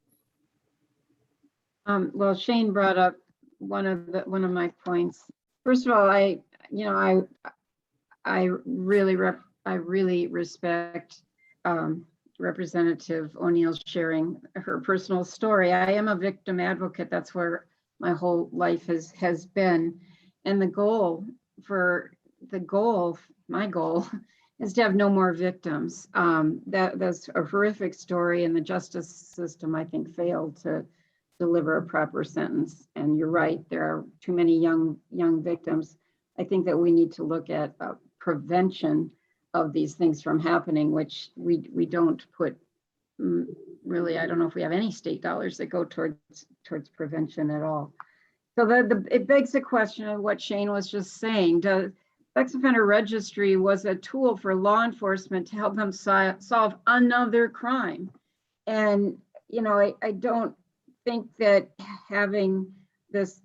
Well, Shane brought up one of my points. First of all, I really respect Representative O'Neill sharing her personal story. I am a victim advocate. That's where my whole life has been. And my goal is to have no more victims. That's a horrific story, and the justice system, I think, failed to deliver a proper sentence. And you're right, there are too many young victims. I think that we need to look at prevention of these things from happening, which we don't put really. I don't know if we have any state dollars that go towards prevention at all. So it begs the question of what Shane was just saying. The sex offender registry was a tool for law enforcement to help them solve another crime. And, I don't think that having this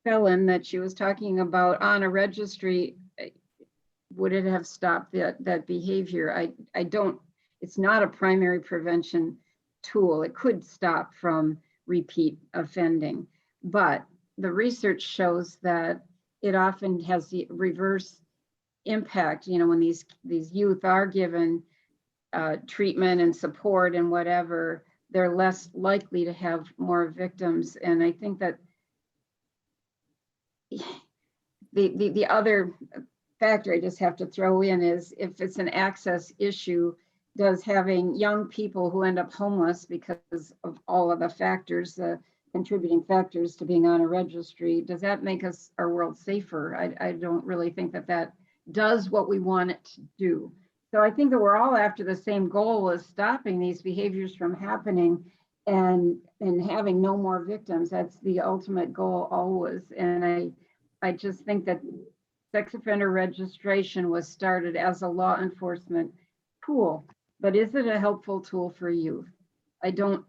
felon that she was talking about on a registry, would it have stopped that behavior? I don't, it's not a primary prevention tool. It could stop from repeat offending, but the research shows that it often has the reverse impact. When these youth are given treatment and support and whatever, they're less likely to have more victims. And I think that the other factor I just have to throw in is, if it's an access issue, does having young people who end up homeless because of all of the factors, contributing factors to being on a registry, does that make our world safer? I don't really think that does what we want it to do. So I think that we're all after the same goal, as stopping these behaviors from happening and having no more victims. That's the ultimate goal always. And I just think that sex offender registration was started as a law enforcement tool, but is it a helpful tool for youth? I don't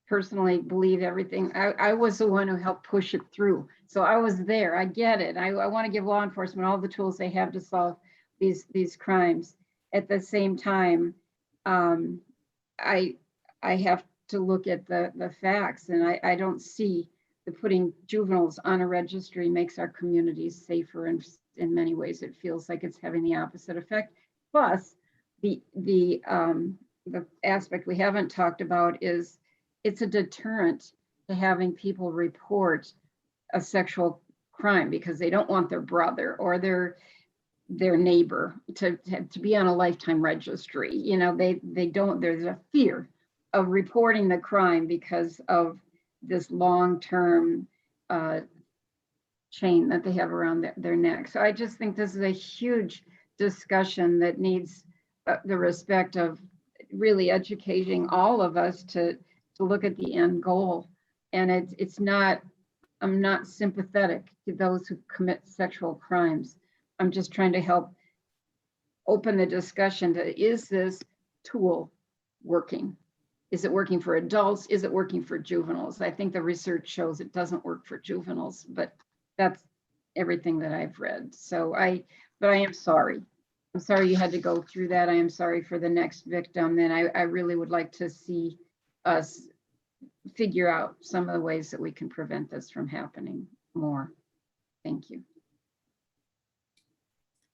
personally believe everything. I was the one who helped push it through. So I was there, I get it. I want to give law enforcement all the tools they have to solve these crimes. At the same time, I have to look at the facts, and I don't see that putting juveniles on a registry makes our communities safer, and in many ways it feels like it's having the opposite effect. Plus, the aspect we haven't talked about is it's a deterrent to having people report a sexual crime because they don't want their brother or their neighbor to be on a lifetime registry. They don't, there's a fear of reporting the crime because of this long-term chain that they have around their neck. So I just think this is a huge discussion that needs the respect of really educating all of us to look at the end goal. And it's not, I'm not sympathetic to those who commit sexual crimes. I'm just trying to help open the discussion to, is this tool working? Is it working for adults? Is it working for juveniles? I think the research shows it doesn't work for juveniles, but that's everything that I've read. So but I am sorry. I'm sorry you had to go through that. I am sorry for the next victim. And I really would like to see us figure out some of the ways that we can prevent this from happening more. Thank you.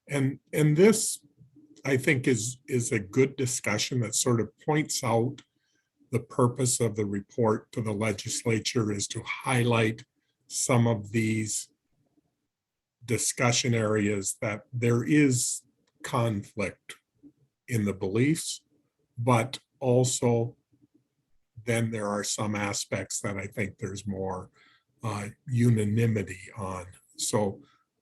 and this, I think, is a good discussion that sort of points out the purpose of the report to the legislature is to highlight some of these discussion areas that there is conflict in the beliefs, but also then there are some aspects that I think there's more unanimity on. So,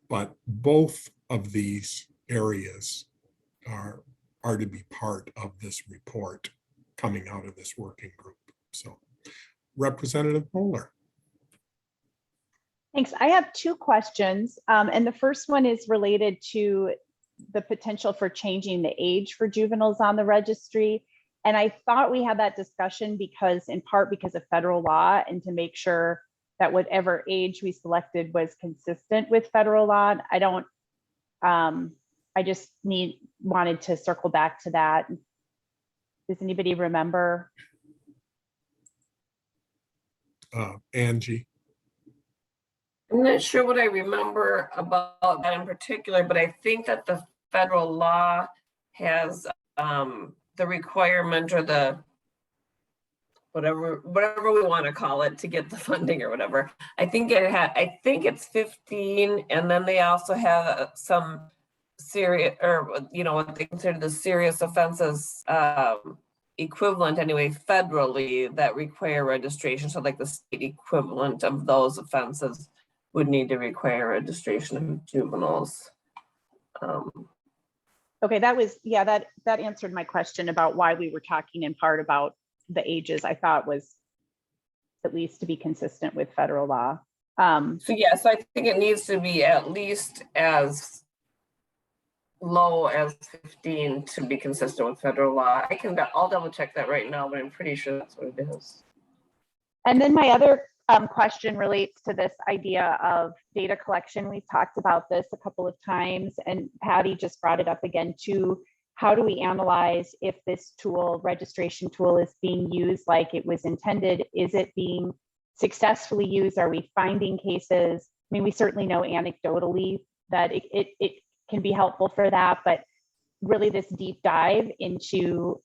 but both of these areas are to be part of this report coming out of this working group. So, Representative Moeller. Thanks. I have two questions. And the first one is related to the potential for changing the age for juveniles on the registry. And I thought we had that discussion because, in part because of federal law, and to make sure that whatever age we selected was consistent with federal law. I don't, I just wanted to circle back to that. Does anybody remember? Angie? I'm not sure what I remember about that in particular, but I think that the federal law has the requirement or the whatever we want to call it to get the funding or whatever. I think it's 15, and then they also have some serious, or what they consider the serious offenses equivalent anyway federally that require registration. So like the state equivalent of those offenses would need to require registration of juveniles. Okay, that answered my question about why we were talking in part about the ages. I thought was at least to be consistent with federal law. So I think it needs to be at least as low as 15 to be consistent with federal law. I'll double check that right now, but I'm pretty sure that's what it is. And then my other question relates to this idea of data collection. We've talked about this a couple of times, and Patty just brought it up again too. How do we analyze if this tool, registration tool, is being used like it was intended? Is it being successfully used? Are we finding cases? I mean, we certainly know anecdotally that it can be helpful for that, but really this deep dive into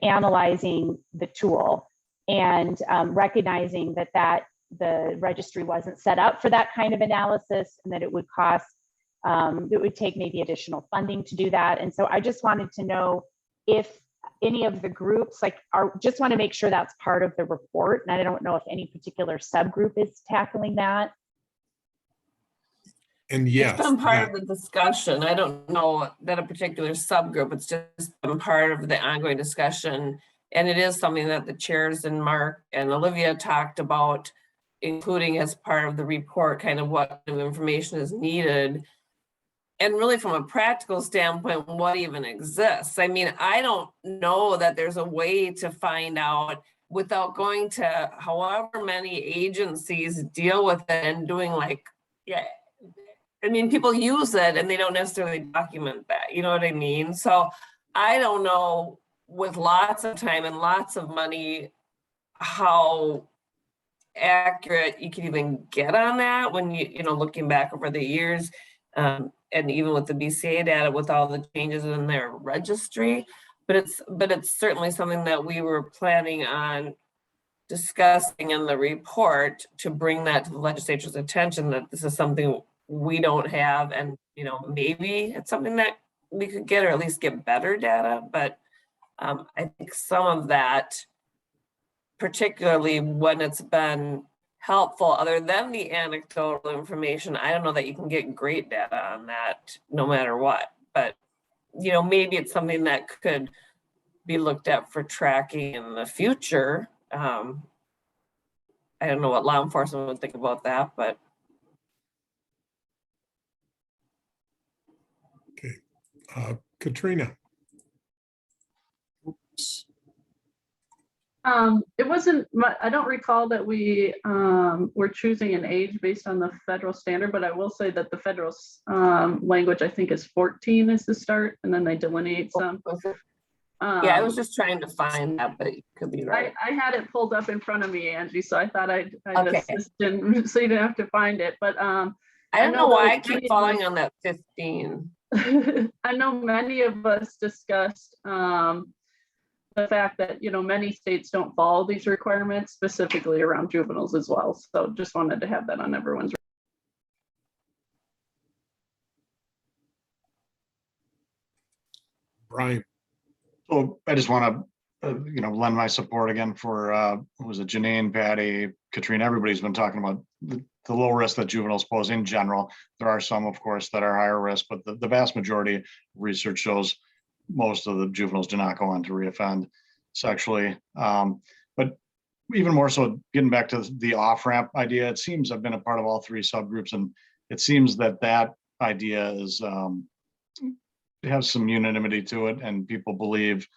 analyzing the tool and recognizing that the registry wasn't set up for that kind of analysis, and that it would cost, it would take maybe additional funding to do that. And so I just wanted to know if any of the groups just want to make sure that's part of the report. And I don't know if any particular subgroup is tackling that. And yes, It's been part of the discussion. I don't know that a particular subgroup, it's just been part of the ongoing discussion. And it is something that the chairs and Mark and Olivia talked about, including as part of the report, kind of what new information is needed. And really from a practical standpoint, what even exists. I mean, I don't know that there's a way to find out without going to however many agencies deal with it and doing I mean, people use it and they don't necessarily document that, you know what I mean? So I don't know, with lots of time and lots of money, how accurate you can even get on that when looking back over the years, and even with the BCA data with all the changes in their registry. But it's certainly something that we were planning on discussing in the report to bring that to the legislature's attention, that this is something we don't have, and maybe it's something that we could get, or at least get better data. But I think some of that, particularly when it's been helpful, other than the anecdotal information, I don't know that you can get great data on that no matter what. But maybe it's something that could be looked at for tracking in the future. I don't know what law enforcement would think about that, but Katrina. Oops. It wasn't, I don't recall that we were choosing an age based on the federal standard, but I will say that the federal language, I think, is 14 is the start, and then they delineate some. Yeah, I was just trying to find that, but it could be right. I had it pulled up in front of me, Angie, so I thought I'd Okay. assist in, so you didn't have to find it. But I don't know why I keep falling on that 15. I know many of us discussed the fact that many states don't follow these requirements, specifically around juveniles as well. So just wanted to have that on everyone's. Brian. So I just want to, lend my support again for, was it Janine, Patty, Katrina, everybody's been talking about the low risk that juveniles pose in general. There are some, of course, that are higher risk, but the vast majority of research shows most of the juveniles do not go on to reoffend sexually. But even more so, getting back to the off-ramp idea, it seems I've been a part of all three subgroups, and it seems that idea is have some unanimity to it, and people believe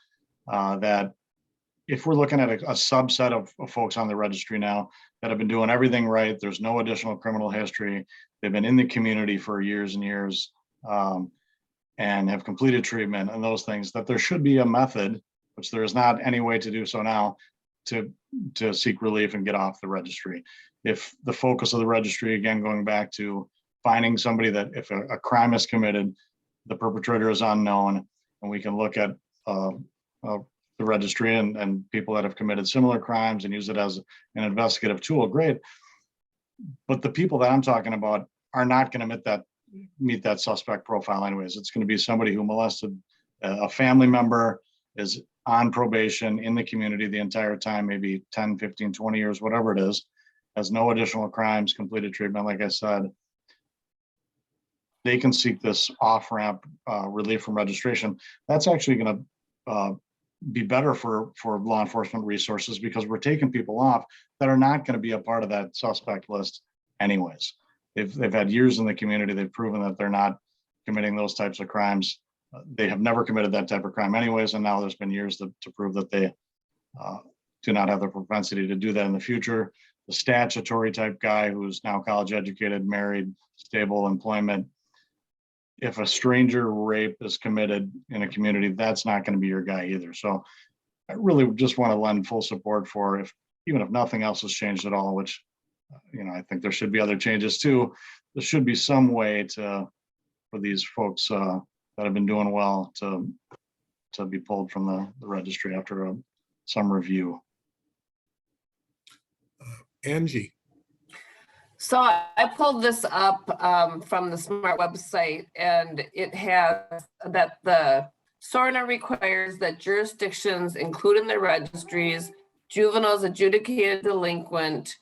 that if we're looking at a subset of folks on the registry now that have been doing everything right, there's no additional criminal history, they've been in the community for years and years, and have completed treatment and those things, that there should be a method, which there is not any way to do so now, to seek relief and get off the registry. If the focus of the registry, again, going back to finding somebody that if a crime is committed, the perpetrator is unknown, and we can look at the registry and people that have committed similar crimes and use it as an investigative tool, great. But the people that I'm talking about are not going to meet that suspect profile anyways. It's going to be somebody who molested a family member, is on probation in the community the entire time, maybe 10, 15, 20 years, whatever it is, has no additional crimes, completed treatment, like I said. They can seek this off-ramp relief from registration. That's actually going to be better for law enforcement resources, because we're taking people off that are not going to be a part of that suspect list anyways. They've had years in the community. They've proven that they're not committing those types of crimes. They have never committed that type of crime anyways, and now there's been years to prove that they do not have the propensity to do that in the future. The statutory type guy who's now college educated, married, stable employment, if a stranger rape is committed in a community, that's not going to be your guy either. So I really just want to lend full support for, even if nothing else has changed at all, which, I think there should be other changes too. There should be some way for these folks that have been doing well to be pulled from the registry after some review. Angie. So I pulled this up from the SMART website, and it has that the SORNA requires that jurisdictions include in their registries juveniles adjudicated delinquent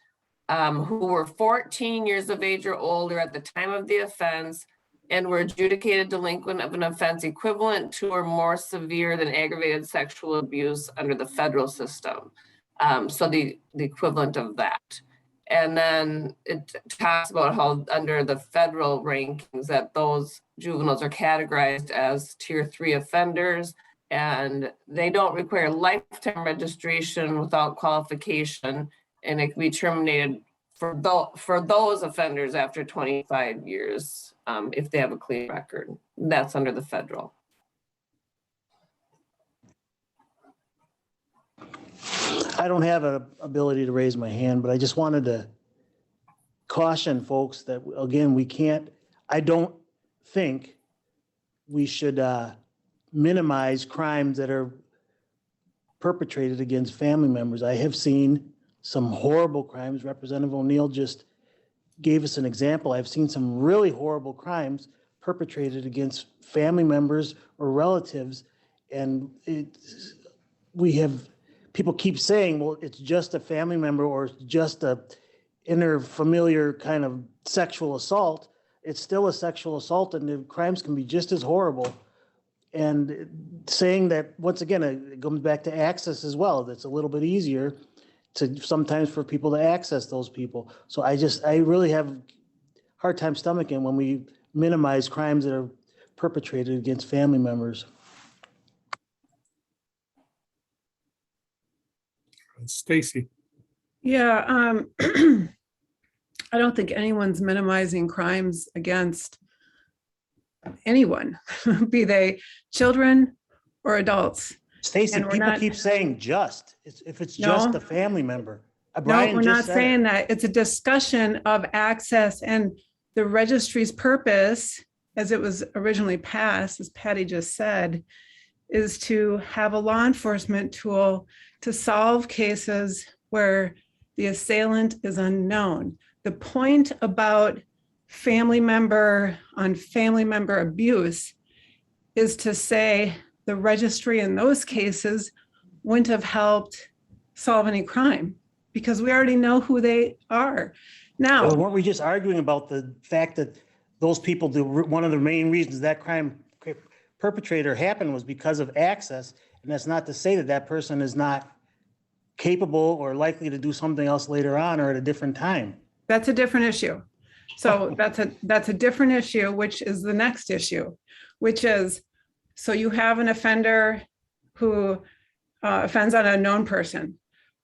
who were 14 years of age or older at the time of the offense and were adjudicated delinquent of an offense equivalent to or more severe than aggravated sexual abuse under the federal system. So the equivalent of that. And then it talks about how under the federal rankings that those juveniles are categorized as tier 3 offenders, and they don't require lifetime registration without qualification, and it can be terminated for those offenders after 25 years if they have a clean record. That's under the federal. I don't have an ability to raise my hand, but I just wanted to caution folks that, again, I don't think we should minimize crimes that are perpetrated against family members. I have seen some horrible crimes. Representative O'Neill just gave us an example. I've seen some really horrible crimes perpetrated against family members or relatives, and people keep saying, well, it's just a family member or it's just a interfamiliar kind of sexual assault. It's still a sexual assault, and the crimes can be just as horrible. And saying that, once again, it comes back to access as well. That's a little bit easier sometimes for people to access those people. So I really have a hard time stomaching when we minimize crimes that are perpetrated against family members. Stacy. Yeah, I don't think anyone's minimizing crimes against anyone, be they children or adults. Stacy, people keep saying if it's just a family member. Brian, no, we're not saying that. It's a discussion of access, and the registry's purpose, as it was originally passed, as Patty just said, is to have a law enforcement tool to solve cases where the assailant is unknown. The point about family member on family member abuse is to say the registry in those cases wouldn't have helped solve any crime because we already know who they are. Now, well, weren't we just arguing about the fact that those people, one of the main reasons that crime perpetrator happened was because of access, and that's not to say that that person is not capable or likely to do something else later on or at a different time. That's a different issue. So that's a different issue, which is the next issue, which is So you have an offender who offends on a known person.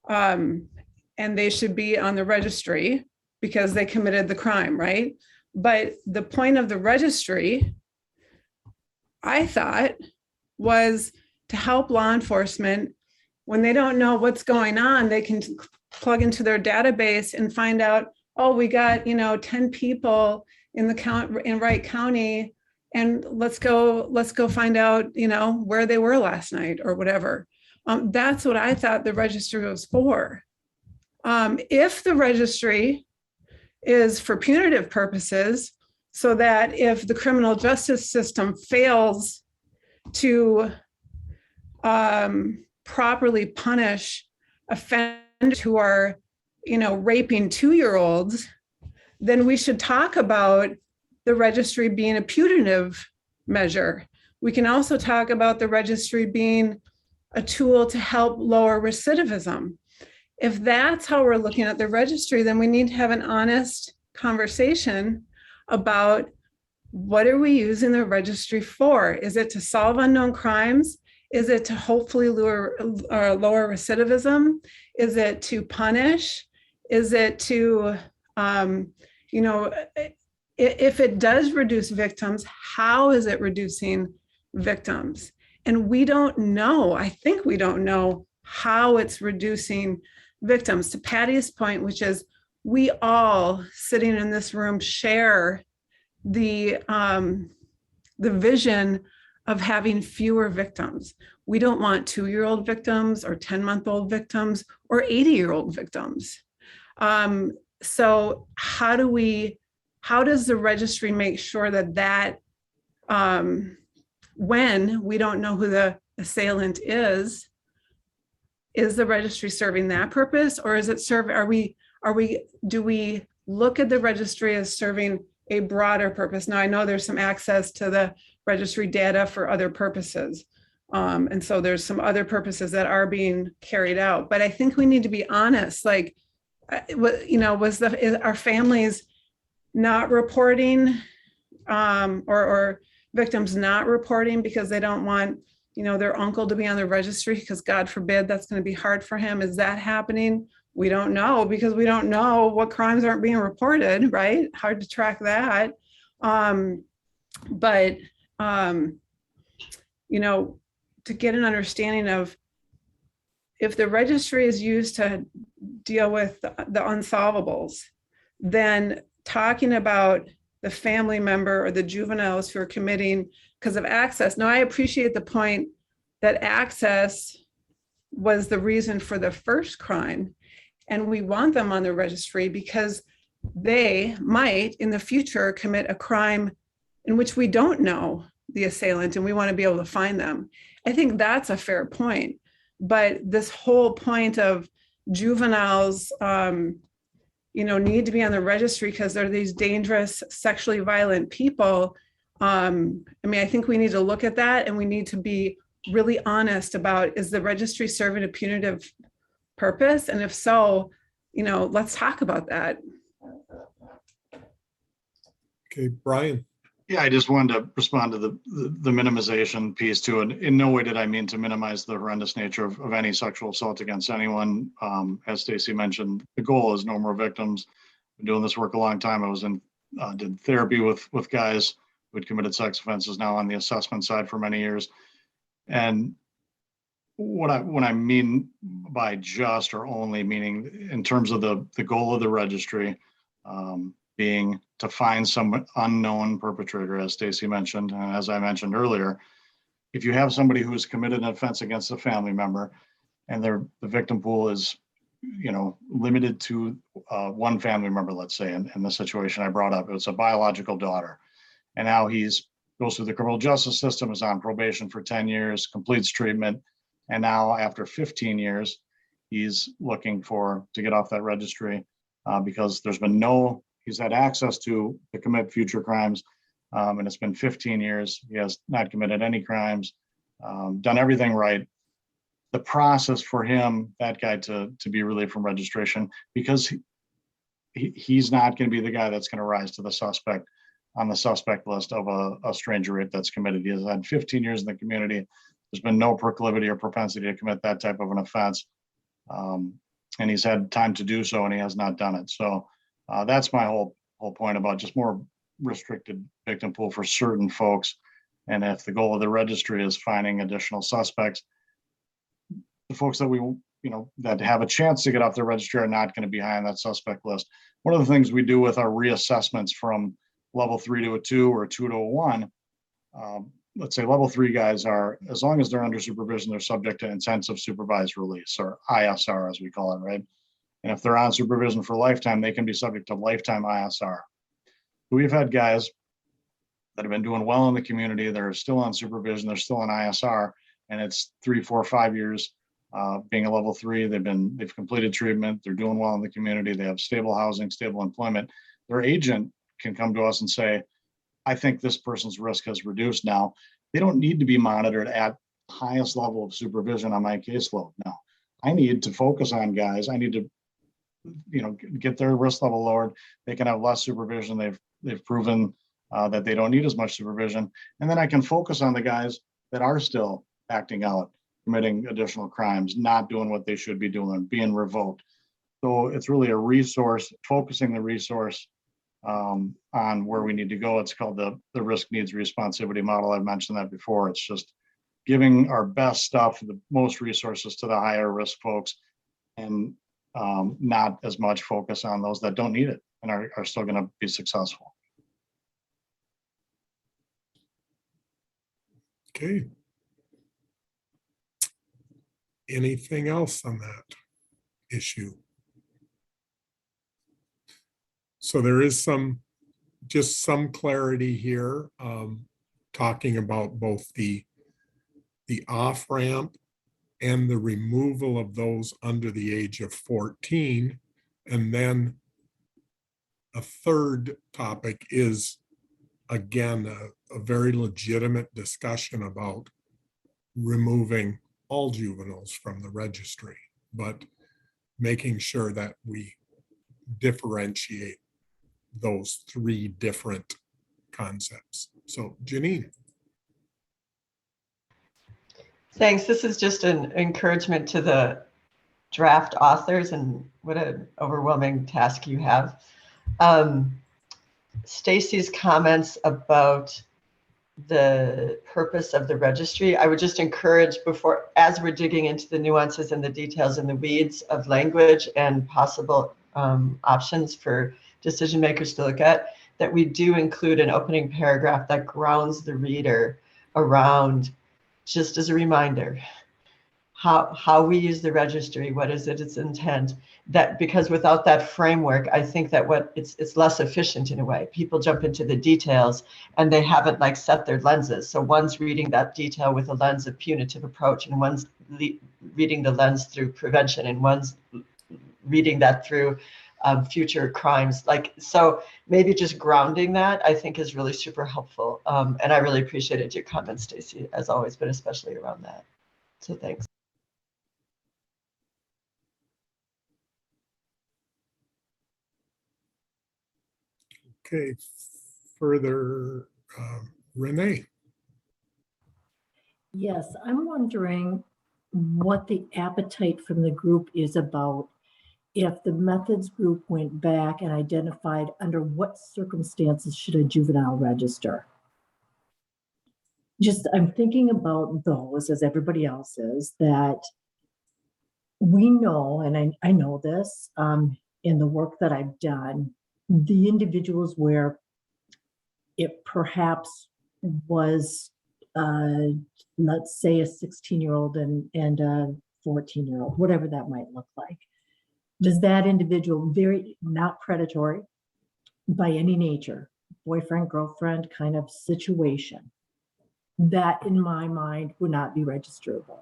And they should be on the registry because they committed the crime, right? But the point of the registry, I thought, was to help law enforcement when they don't know what's going on. They can plug into their database and find out, oh, we got 10 people in the count in Wright County, and let's go find out where they were last night or whatever. That's what I thought the registry was for. If the registry is for punitive purposes, so that if the criminal justice system fails to properly punish offenders who are, raping 2-year-olds, then we should talk about the registry being a punitive measure. We can also talk about the registry being a tool to help lower recidivism. If that's how we're looking at the registry, then we need to have an honest conversation about what are we using the registry for? Is it to solve unknown crimes? Is it to hopefully lower recidivism? Is it to punish? Is it to, if it does reduce victims, how is it reducing victims? And we don't know, I think we don't know how it's reducing victims. To Patty's point, which is we all sitting in this room share the vision of having fewer victims. We don't want 2-year-old victims or 10-month-old victims or 80-year-old victims. So how does the registry make sure that when we don't know who the assailant is the registry serving that purpose, or is it do we look at the registry as serving a broader purpose? Now, I know there's some access to the registry data for other purposes. And so there's some other purposes that are being carried out, but I think we need to be honest, like, are families not reporting or victims not reporting because they don't want their uncle to be on the registry because God forbid that's going to be hard for him? Is that happening? We don't know because we don't know what crimes aren't being reported, right? Hard to track that. To get an understanding of if the registry is used to deal with the unsolvables, then talking about the family member or the juveniles who are committing because of access. Now, I appreciate the point that access was the reason for the first crime, and we want them on the registry because they might in the future commit a crime in which we don't know the assailant and we want to be able to find them. I think that's a fair point. But this whole point of juveniles, need to be on the registry because they're these dangerous, sexually violent people. I think we need to look at that, and we need to be really honest about, is the registry serving a punitive purpose? And if so, let's talk about that. Okay, Brian. Yeah, I just wanted to respond to the minimization piece too. And in no way did I mean to minimize the horrendous nature of any sexual assault against anyone. As Stacy mentioned, the goal is no more victims. Been doing this work a long time. I was did therapy with guys who had committed sex offenses, now on the assessment side for many years. And what I mean by just or only, meaning in terms of the goal of the registry, being to find some unknown perpetrator, as Stacy mentioned, and as I mentioned earlier, if you have somebody who has committed an offense against a family member and the victim pool is, limited to one family member, let's say, in the situation I brought up, it's a biological daughter. And now goes through the criminal justice system, is on probation for 10 years, completes treatment. And now after 15 years, he's looking to get off that registry because he's had access to commit future crimes. And it's been 15 years. He has not committed any crimes, done everything right. The process for him, that guy to be relieved from registration, because he's not going to be the guy that's going to rise to the suspect on the suspect list of a stranger rape that's committed. He has had 15 years in the community. There's been no proclivity or propensity to commit that type of an offense. And he's had time to do so, and he has not done it. So that's my whole point about just more restricted victim pool for certain folks. And if the goal of the registry is finding additional suspects, the folks that we, that have a chance to get off the registry are not going to be high on that suspect list. One of the things we do with our reassessments from level 3 to a 2 or a 2 to a 1, let's say level 3 guys are, as long as they're under supervision, they're subject to intensive supervised release, or ISR as we call it, right? And if they're on supervision for lifetime, they can be subject to lifetime ISR. We've had guys that have been doing well in the community, they're still on supervision, they're still on ISR, and it's 3, 4, 5 years being a level 3. They've completed treatment, they're doing well in the community, they have stable housing, stable employment. Their agent can come to us and say, I think this person's risk has reduced now. They don't need to be monitored at highest level of supervision on my caseload. No, I need to focus on guys. I need to, get their risk level lowered. They can have less supervision. They've proven that they don't need as much supervision. And then I can focus on the guys that are still acting out, committing additional crimes, not doing what they should be doing, being revoked. So it's really a resource, focusing the resource on where we need to go. It's called the risk needs responsivity model. I've mentioned that before. It's just giving our best stuff, the most resources to the higher risk folks, and not as much focus on those that don't need it and are still going to be successful. Okay. Anything else on that issue? So there is just some clarity here, talking about both the off-ramp and the removal of those under the age of 14. And then a third topic is, again, a very legitimate discussion about removing all juveniles from the registry, but making sure that we differentiate those 3 different concepts. So Janine. Thanks. This is just an encouragement to the draft authors, and what an overwhelming task you have. Stacy's comments about the purpose of the registry, I would just encourage, before, as we're digging into the nuances and the details and the weeds of language and possible options for decision makers to look at, that we do include an opening paragraph that grounds the reader around, just as a reminder, how we use the registry, what is its intent, that because without that framework, I think that it's less efficient in a way. People jump into the details and they haven't set their lenses. So one's reading that detail with a lens of punitive approach, and one's reading the lens through prevention, and one's reading that through future crimes. So maybe just grounding that, I think, is really super helpful. And I really appreciated your comments, Stacy, as always, but especially around that. So thanks. Okay, further, Renee. Yes, I'm wondering what the appetite from the group is about if the methods group went back and identified under what circumstances should a juvenile register. I'm thinking about those, as everybody else is, that we know, and I know this in the work that I've done, the individuals where it perhaps was, let's say, a 16-year-old and a 14-year-old, whatever that might look like. Does that individual, very not predatory by any nature, boyfriend, girlfriend kind of situation, that in my mind would not be registerable?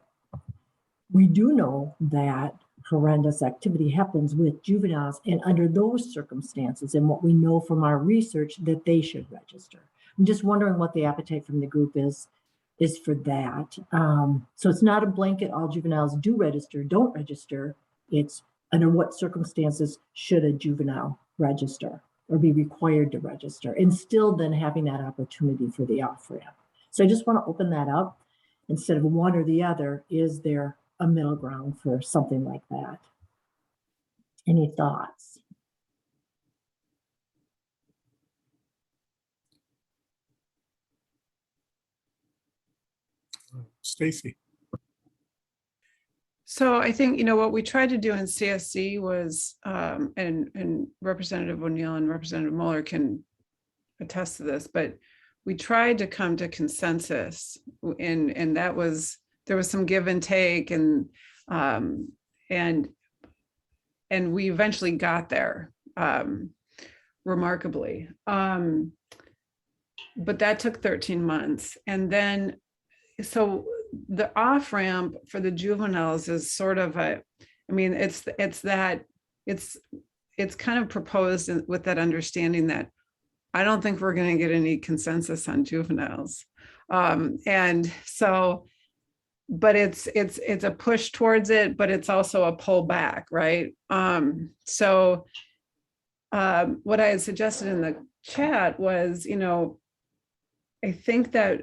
We do know that horrendous activity happens with juveniles, and under those circumstances, and what we know from our research, that they should register. I'm just wondering what the appetite from the group is for that. So it's not a blanket, all juveniles do register, don't register. It's under what circumstances should a juvenile register? or be required to register, and still then having that opportunity for the off-ramp. So I just want to open that up. Instead of one or the other, is there a middle ground for something like that? Any thoughts? Stacy. So I think, what we tried to do in CSC was, and Representative O'Neill and Representative Mueller can attest to this, but we tried to come to consensus, and that was, there was some give and take, and we eventually got there, remarkably. But that took 13 months. And then, so the off-ramp for the juveniles is sort of it's kind of proposed with that understanding that I don't think we're going to get any consensus on juveniles. And so, but it's a push towards it, but it's also a pull back, right? So what I had suggested in the chat was, I think that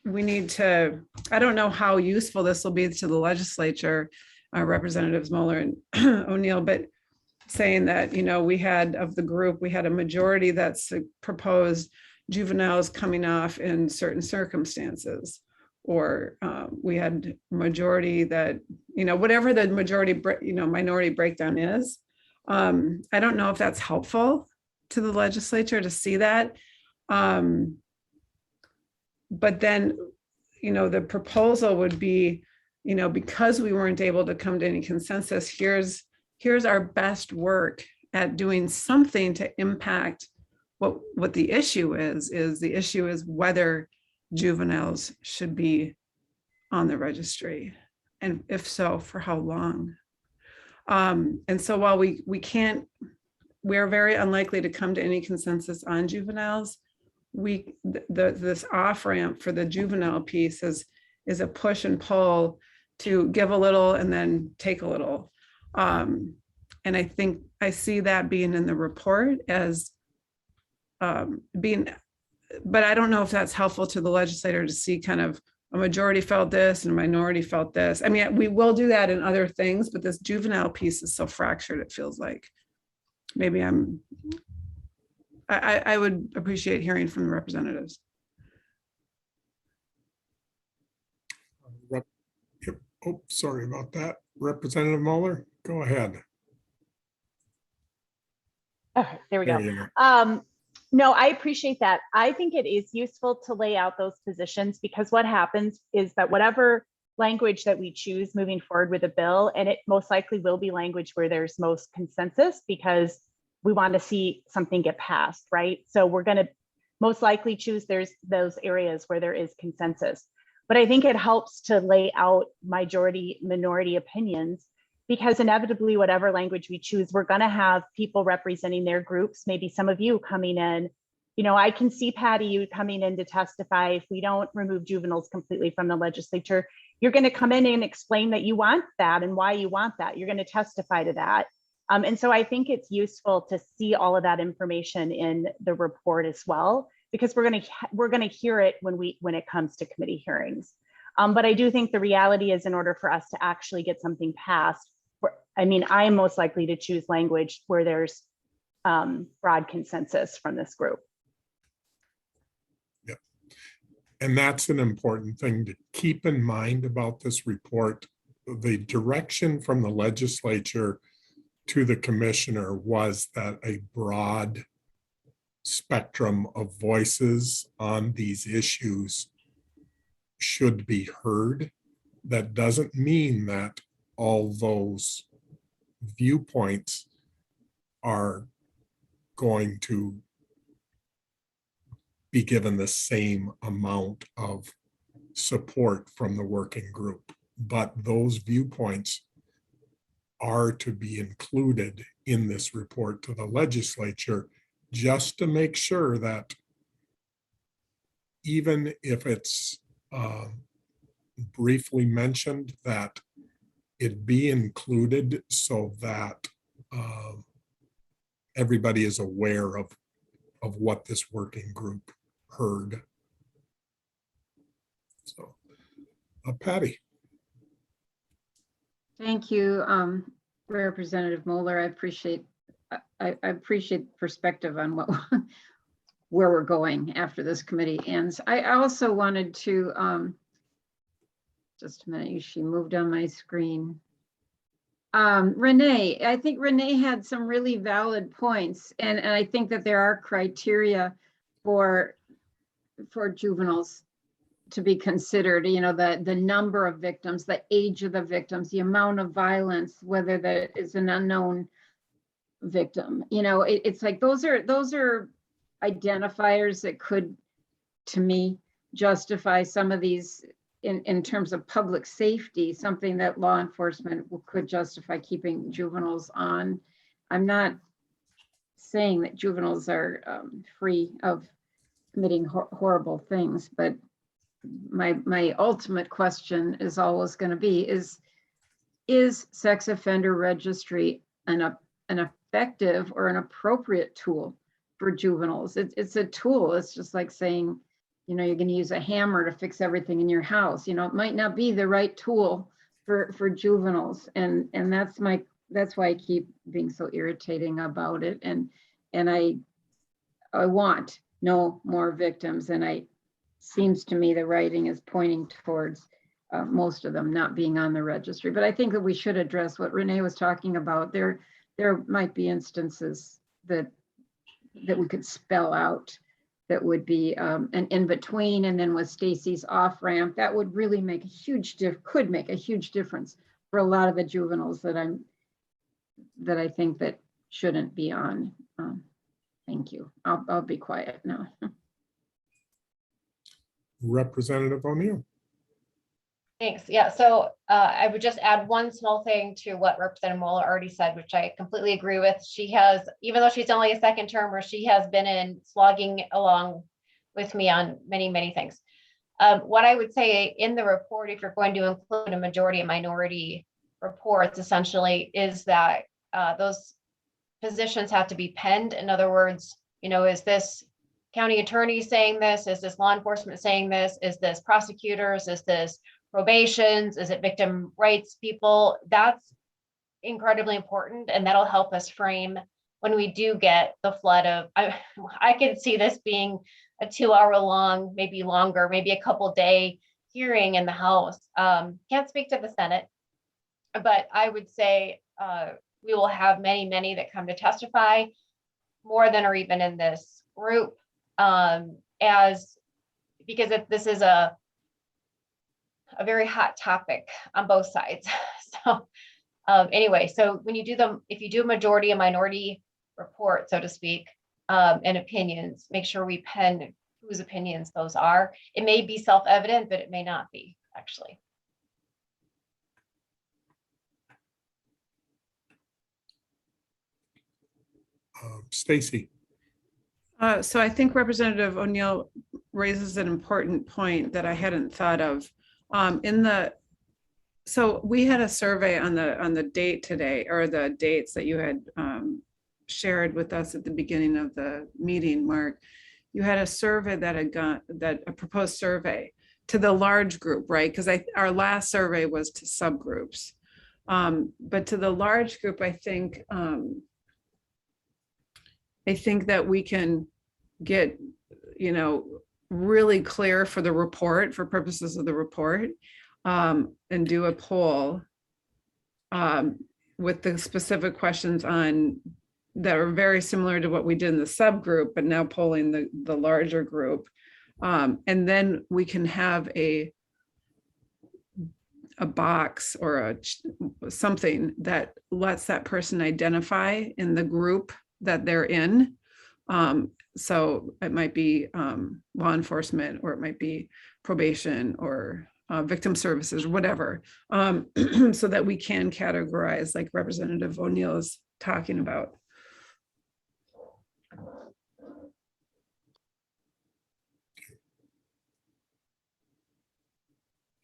we need to, I don't know how useful this will be to the legislature, Representatives Mueller and O'Neill, but saying that, we had, of the group, we had a majority that's proposed juveniles coming off in certain circumstances, or we had majority that, whatever the majority, minority breakdown is. I don't know if that's helpful to the legislature to see that. But then, the proposal would be, because we weren't able to come to any consensus, here's our best work at doing something to impact what the issue is the issue is whether juveniles should be on the registry, and if so, for how long. And so while we're very unlikely to come to any consensus on juveniles, this off-ramp for the juvenile piece is a push and pull to give a little and then take a little. And I think I see that being in the report as being, but I don't know if that's helpful to the legislator to see kind of a majority felt this and a minority felt this. I mean, we will do that in other things, but this juvenile piece is so fractured, it feels like. Maybe I would appreciate hearing from the representatives. Oh, sorry about that. Representative Mueller, go ahead. Okay, there we There go. you go. No, I appreciate that. I think it is useful to lay out those positions, because what happens is that whatever language that we choose moving forward with a bill, and it most likely will be language where there's most consensus, because we want to see something get passed, right? So we're going to most likely choose those areas where there is consensus. But I think it helps to lay out majority minority opinions, because inevitably, whatever language we choose, we're going to have people representing their groups, maybe some of you coming in. I can see, Patty, you coming in to testify. If we don't remove juveniles completely from the legislature, you're going to come in and explain that you want that and why you want that. You're going to testify to that. And so I think it's useful to see all of that information in the report as well, because we're going to hear it when it comes to committee hearings. But I do think the reality is, in order for us to actually get something passed, I am most likely to choose language where there's broad consensus from this group. Yep. And that's an important thing to keep in mind about this report. The direction from the legislature to the commissioner was that a broad spectrum of voices on these issues should be heard. That doesn't mean that all those viewpoints are going to be given the same amount of support from the working group, but those viewpoints are to be included in this report to the legislature, just to make sure that even if it's briefly mentioned, that it be included, so that everybody is aware of what this working group heard. So, Patty. Thank you, Representative Moeller. I appreciate perspective on what where we're going after this committee ends. I also wanted to just a minute, she moved on my screen. Renee, I think Renee had some really valid points, and I think that there are criteria for juveniles to be considered, you know, the number of victims, the age of the victims, the amount of violence, whether that is an unknown victim. You know, it's like those are identifiers that could, to me, justify some of these in terms of public safety, something that law enforcement could justify keeping juveniles on. I'm not saying that juveniles are free of committing horrible things, but my ultimate question is always going to be, is sex offender registry an effective or an appropriate tool for juveniles? It's a tool. It's just like saying, you know, you're going to use a hammer to fix everything in your house. You know, it might not be the right tool for juveniles, and that's why I keep being so irritating about it. And I want no more victims, and seems to me the writing is pointing towards most of them not being on the registry. But I think that we should address what Renee was talking about. There might be instances that we could spell out that would be an in-between, and then with Stacy's off-ramp, that would really make could make a huge difference for a lot of the juveniles that I think that shouldn't be on. Thank you. I'll be quiet now. Representative O'Neill. Thanks. Yeah, so I would just add one small thing to what Representative Moeller already said, which I completely agree with. She has, even though she's only a second termer, she has been slogging along with me on many, many things. What I would say in the report, if you're going to include a majority and minority reports, essentially, is that those positions have to be penned. In other words, you know, is this county attorney saying this? Is this law enforcement saying this? Is this prosecutors? Is this probations? Is it victim rights people? That's incredibly important, and that'll help us frame when we do get the flood of, I can see this being a 2-hour long, maybe longer, maybe a couple day hearing in the House. Can't speak to the Senate, but I would say we will have many that come to testify, more than are even in this group, because this is a very hot topic on both sides. So anyway, so when you do if you do a majority and minority report, so to speak, and opinions, make sure we pen whose opinions those are. It may be self-evident, but it may not be, actually. Stacy. So I think Representative O'Neill raises an important point that I hadn't thought of. So we had a survey on the date today, or the dates that you had shared with us at the beginning of the meeting, Mark. You had a survey a proposed survey to the large group, right? Because our last survey was to subgroups. But to the large group, I think that we can get, you know, really clear for the report, for purposes of the report, and do a poll with the specific questions that are very similar to what we did in the subgroup, but now polling the larger group. And then we can have a box or something that lets that person identify in the group that they're in. So it might be law enforcement, or it might be probation, or victim services, or whatever, so that we can categorize, like Representative O'Neill is talking about.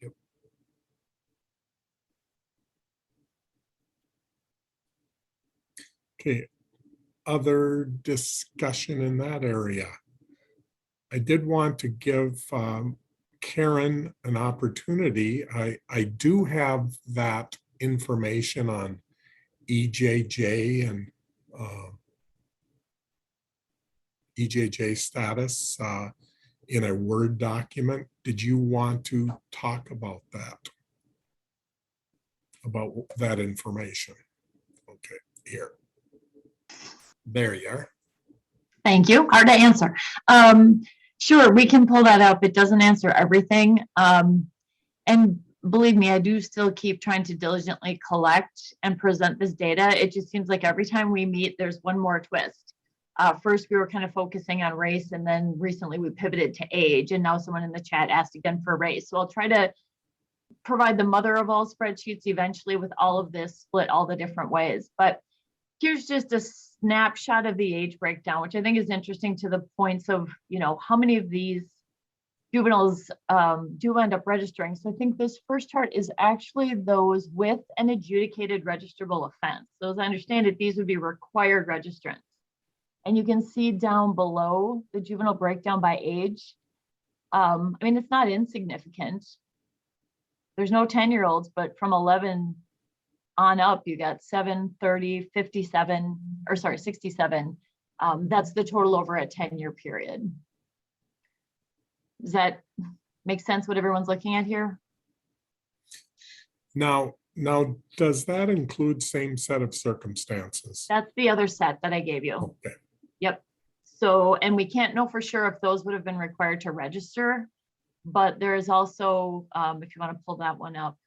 Yep. Okay. other discussion in that area? I did want to give Karen an opportunity. I do have that information on EJJ and EJJ status in a Word document. Did you want to talk about that? About that information? Okay, here. There you are. Thank you. Hard to answer. Sure, we can pull that up. It doesn't answer everything. And believe me, I do still keep trying to diligently collect and present this data. It just seems like every time we meet, there's one more twist. First, we were kind of focusing on race, and then recently we pivoted to age, and now someone in the chat asked again for race. So I'll try to provide the mother of all spreadsheets eventually with all of this split all the different ways. But here's just a snapshot of the age breakdown, which I think is interesting to the points of, you know, how many of these juveniles do end up registering. So I think this first chart is actually those with an adjudicated registrable offense. So as I understand it, these would be required registrants. And you can see down below the juvenile breakdown by age. I mean, it's not insignificant. There's no 10-year-olds, but from 11 on up, you got 7, 30, 57, or sorry, 67. That's the total over a 10-year period. Does that make sense what everyone's looking at here? Now, does that include same set of circumstances? That's the other set that I gave you. Okay. Yep. So, and we can't know for sure if those would have been required to register, but there is also, if you want to pull that one up,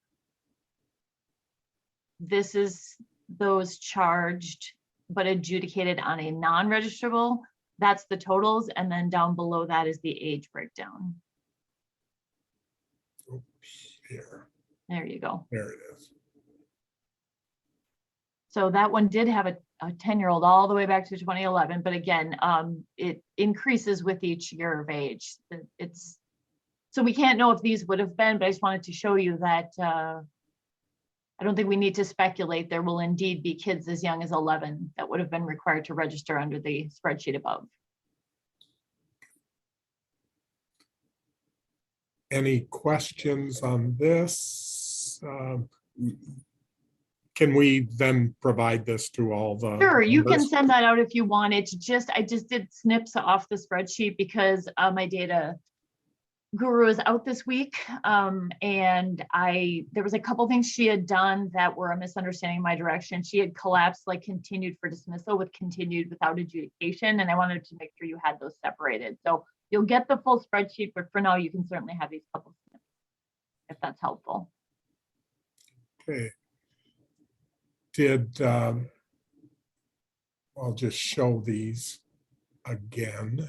this is those charged but adjudicated on a non-registrable. That's the totals, and then down below that is the age breakdown. Oops, here. There you go. There it is. So that one did have a 10-year-old all the way back to 2011, but again, it increases with each year of age. It's so we can't know if these would have been, but I just wanted to show you that I don't think we need to speculate. There will indeed be kids as young as 11 that would have been required to register under the spreadsheet above. Any questions on this? Can we then provide this to all the? Sure, you can members? send that out if you want. It's just, I just did snips off the spreadsheet because my data guru is out this week. And there was a couple things she had done that were a misunderstanding in my direction. She had collapsed like continued for dismissal with continued without adjudication. And I wanted to make sure you had those separated. So you'll get the full spreadsheet, but for now you can certainly have these couple snips if that's helpful. Okay. I'll just show these again.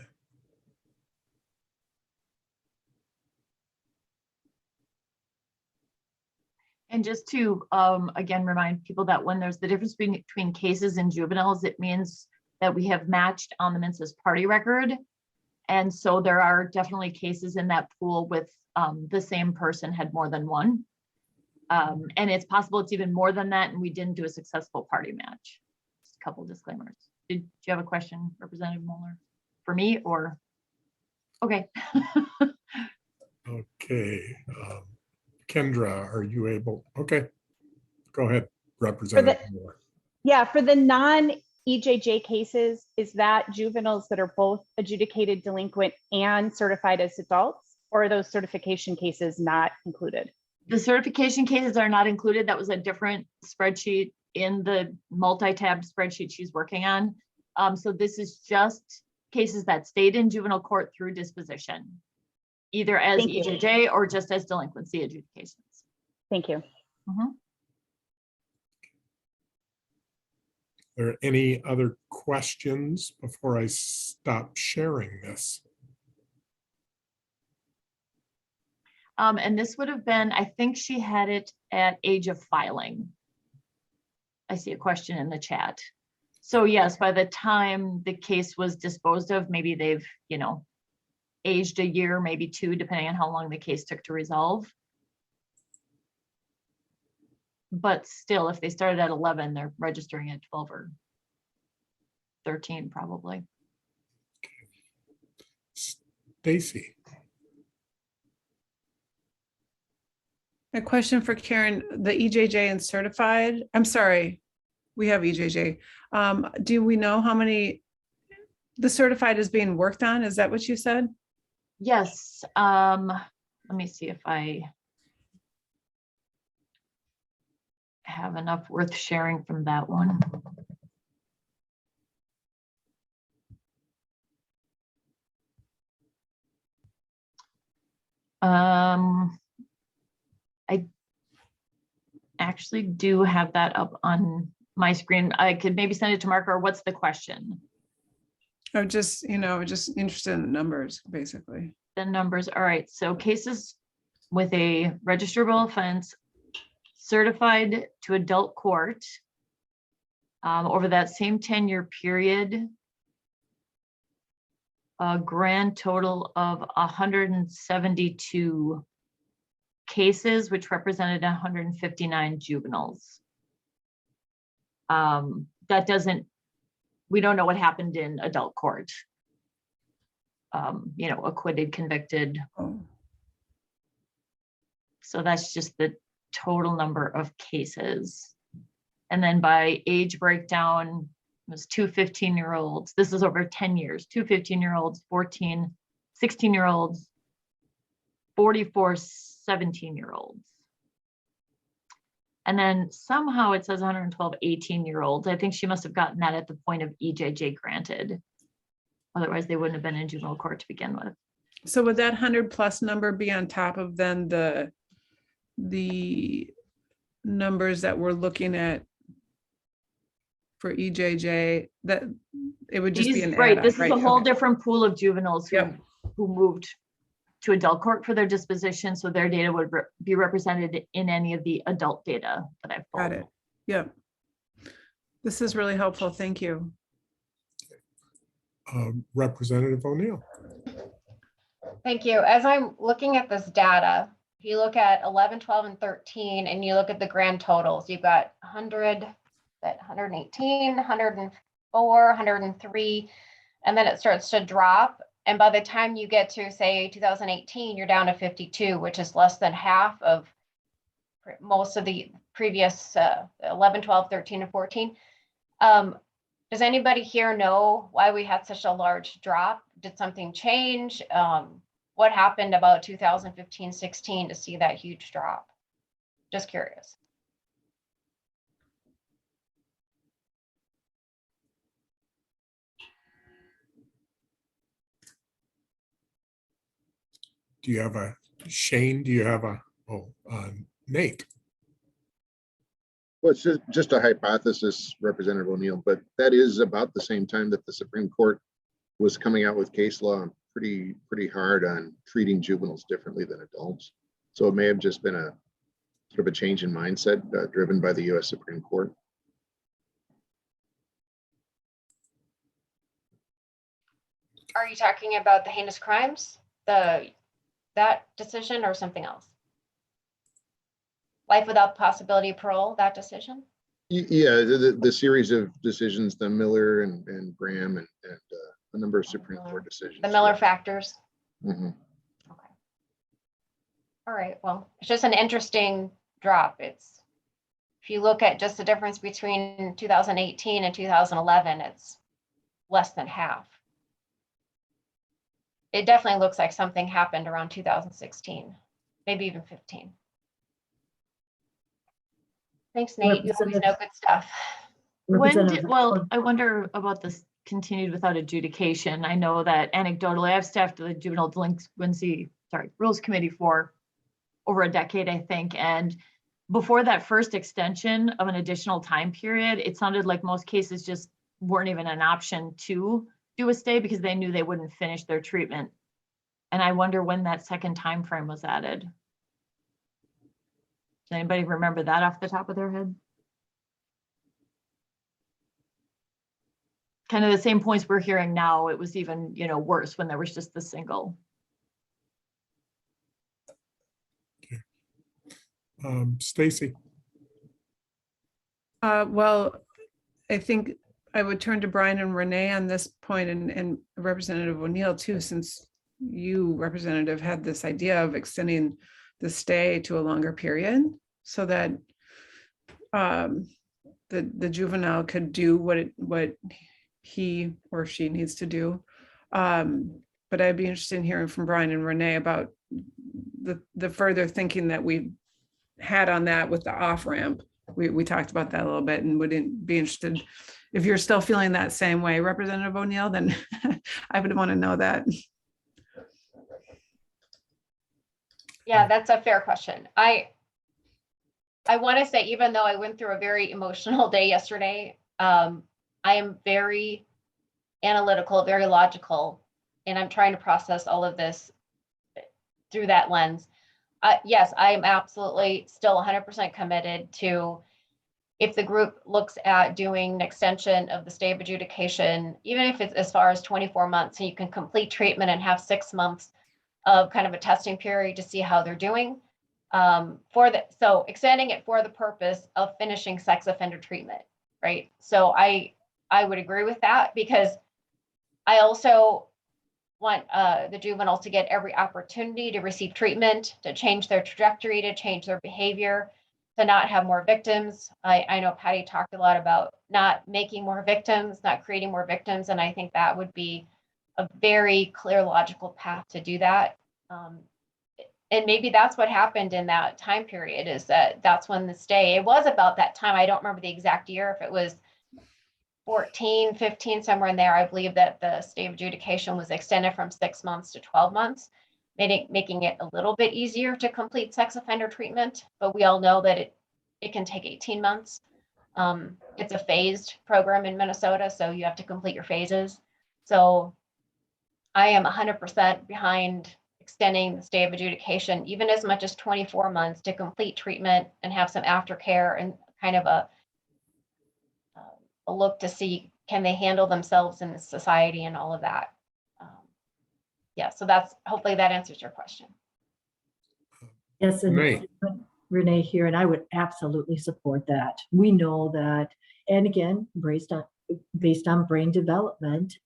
And just to, again, remind people that when there's the difference between cases and juveniles, it means that we have matched on the Mensa's party record. And so there are definitely cases in that pool with the same person had more than one. And it's possible it's even more than that, and we didn't do a successful party match. Just a couple disclaimers. Did you have a question, Representative Moeller, for me or? Okay. Okay. Kendra, are you able? Okay, go ahead, Representative Moore. Yeah, for the non-EJJ cases, is that juveniles that are both adjudicated delinquent and certified as adults, or are those certification cases not included? The certification cases are not included. That was a different spreadsheet in the multi-tab spreadsheet she's working on. So this is just cases that stayed in juvenile court through disposition, either as EJJ or just as delinquency adjudications. Thank you. Are there any other questions before I stop sharing this? And this would have been, I think she had it at age of filing. I see a question in the chat. So yes, by the time the case was disposed of, maybe they've, you know, aged a year, maybe 2, depending on how long the case took to resolve. But still, if they started at 11, they're registering at 12 or 13 probably. Stacy. A question for Karen, the EJJ and certified, I'm sorry, we have EJJ. Do we know how many, the certified is being worked on? Is that what you said? Yes, let me see if I have enough worth sharing from that one. I actually do have that up on my screen. I could maybe send it to Mark, or what's the question? Or just, just interested in the numbers, basically. The numbers, all right, so cases with a registerable offense certified to adult court over that same 10-year period, a grand total of 172 cases, which represented 159 juveniles. That doesn't, we don't know what happened in adult court. Acquitted, convicted. Oh. So that's just the total number of cases. And then by age breakdown, it was 2 15-year-olds. This is over 10 years, 2 15-year-olds, 14 16-year-olds, 44 17-year-olds. And then somehow it says 112 18-year-olds. I think she must have gotten that at the point of EJJ granted. Otherwise, they wouldn't have been in juvenile court to begin with. So would that 100+ number be on top of then the numbers that we're looking at for EJJ? That it would just be an right. add-on, This is right? a whole Okay. different pool of juveniles Yep. who moved to adult court for their disposition, so their data would be represented in any of the adult data that I've pulled. Got it. Yep. This is really helpful. Thank you. Representative O'Neill. Thank you. As I'm looking at this data, if you look at 11, 12, and 13, and you look at the grand totals, you've got 100, 118, 104, 103, and then it starts to drop. And by the time you get to, say, 2018, you're down to 52, which is less than half of most of the previous 11, 12, 13, and 14. Does anybody here know why we had such a large drop? Did something change? What happened about 2015, 16 to see that huge drop? Just curious. Do you have a, Shane, do you have a, Nate? Well, it's just a hypothesis, Representative O'Neill, but that is about the same time that the Supreme Court was coming out with case law pretty hard on treating juveniles differently than adults. So it may have just been a sort of a change in mindset driven by the U.S. Supreme Court. Are you talking about the heinous crimes, that decision, or something else? Life without possibility of parole, that decision? Yeah, the series of decisions, the Miller and Graham and a number of Supreme Court decisions. The Miller factors. Mhm. Okay. All right. Well, it's just an interesting drop. It's, if you look at just the difference between 2018 and 2011, it's less than half. It definitely looks like something happened around 2016, maybe even 15. Thanks, Nate. You always know good stuff. I wonder about this continued without adjudication. I know that anecdotally, I've staffed the Juvenile Delinquency, Rules Committee for over a decade, I think. And before that first extension of an additional time period, it sounded like most cases just weren't even an option to do a stay because they knew they wouldn't finish their treatment. And I wonder when that second time frame was added. Does anybody remember that off the top of their head? Kind of the same points we're hearing now. It was even, worse when there was just the single. Stacy. Well, I think I would turn to Brian and Renee on this point, and Representative O'Neill too, since you, Representative, had this idea of extending the stay to a longer period so that the juvenile could do what he or she needs to do. But I'd be interested in hearing from Brian and Renee about the further thinking that we had on that with the off ramp. We talked about that a little bit, and wouldn't be interested if you're still feeling that same way, Representative O'Neill, then I would want to know that. Yeah, that's a fair question. I want to say, even though I went through a very emotional day yesterday, I am very analytical, very logical, and I'm trying to process all of this through that lens. Yes, I am absolutely still 100% committed to, if the group looks at doing an extension of the stay of adjudication, even if it's as far as 24 months, and you can complete treatment and have 6 months of kind of a testing period to see how they're doing. So extending it for the purpose of finishing sex offender treatment, right? So I would agree with that, because I also want the juveniles to get every opportunity to receive treatment, to change their trajectory, to change their behavior, to not have more victims. I know Patty talked a lot about not making more victims, not creating more victims, and I think that would be a very clear, logical path to do that. And maybe that's what happened in that time period, is that's when the stay, it was about that time. I don't remember the exact year, if it was 14, 15, somewhere in there. I believe that the stay of adjudication was extended from 6 months to 12 months, making it a little bit easier to complete sex offender treatment. But we all know that it can take 18 months. It's a phased program in Minnesota, so you have to complete your phases. So I am 100% behind extending the stay of adjudication, even as much as 24 months, to complete treatment and have some aftercare and kind of a look to see, can they handle themselves in the society and all of that. Yeah, so that's, hopefully that answers your question. Yes, and Renee here, and I would absolutely support that. We know that, and again, based on brain development,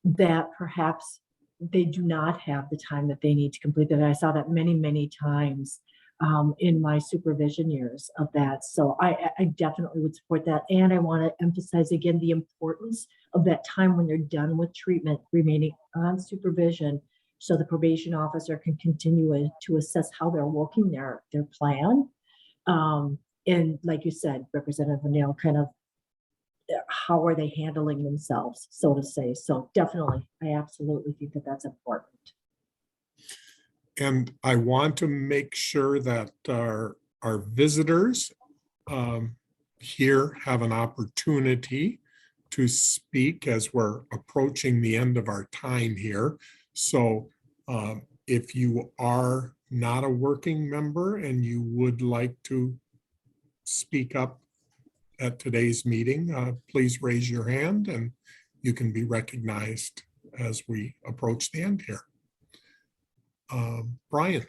that perhaps they do not have the time that they need to complete that. I saw that many, many times in my supervision years of that. So I definitely would support that. And I want to emphasize again the importance of that time when they're done with treatment, remaining on supervision, so the probation officer can continue to assess how they're working their plan. And like you said, Representative O'Neill, kind of how are they handling themselves, so to say. So definitely, I absolutely think that that's important. And I want to make sure that our visitors here have an opportunity to speak as we're approaching the end of our time here. So if you are not a working member and you would like to speak up at today's meeting, please raise your hand and you can be recognized as we approach the end here. Brian.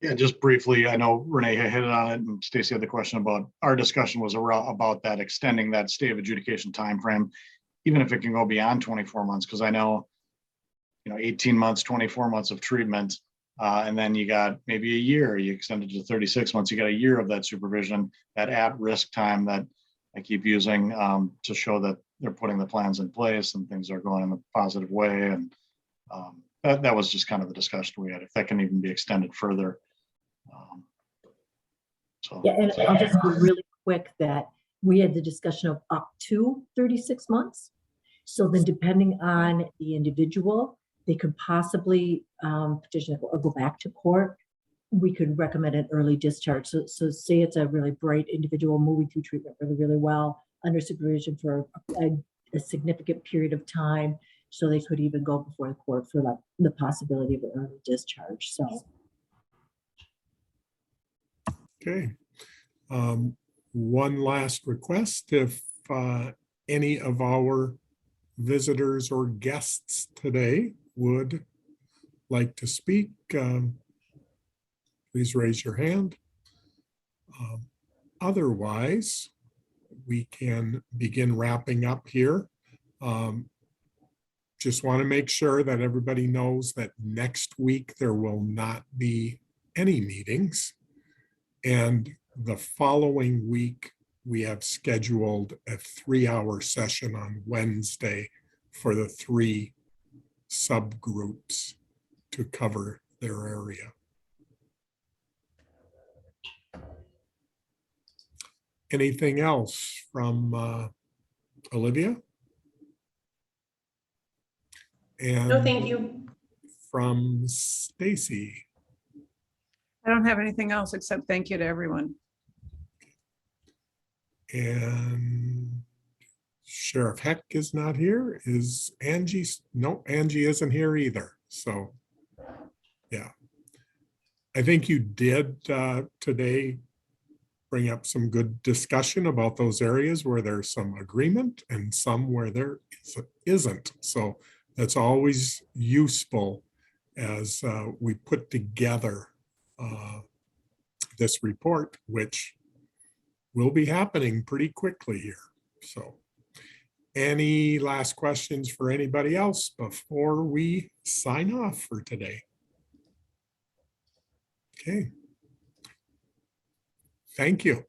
Yeah, just briefly, I know Renee hit on it and Stacy had the question about, our discussion was about that, extending that stay of adjudication timeframe, even if it can go beyond 24 months, because I know, 18 months, 24 months of treatment, and then you got maybe a year, you extended to 36 months, you got a year of that supervision, that at-risk time that I keep using to show that they're putting the plans in place and things are going in a positive way. And that was just kind of the discussion we had, if that can even be extended further. Yeah, and I'll just be really quick that we had the discussion of up to 36 months. So then depending on the individual, they could possibly petition or go back to court. We could recommend an early discharge. So say it's a really bright individual moving through treatment really, really well, under supervision for a significant period of time. So they could even go before the court for the possibility of an early discharge. So. Okay. One last request, if any of our visitors or guests today would like to speak, please raise your hand. Otherwise, we can begin wrapping up here. Just want to make sure that everybody knows that next week there will not be any meetings. And the following week, we have scheduled a 3-hour session on Wednesday for the 3 subgroups to cover their area. Anything else from Olivia? And No, thank you. from Stacy. I don't have anything else except thank you to everyone. And Sheriff Heck is not here. Is Angie? No, Angie isn't here either. So, yeah. I think you did today bring up some good discussion about those areas where there's some agreement and some where there isn't. So that's always useful as we put together this report, which will be happening pretty quickly here. So any last questions for anybody else before we sign off for today? Okay. Thank you.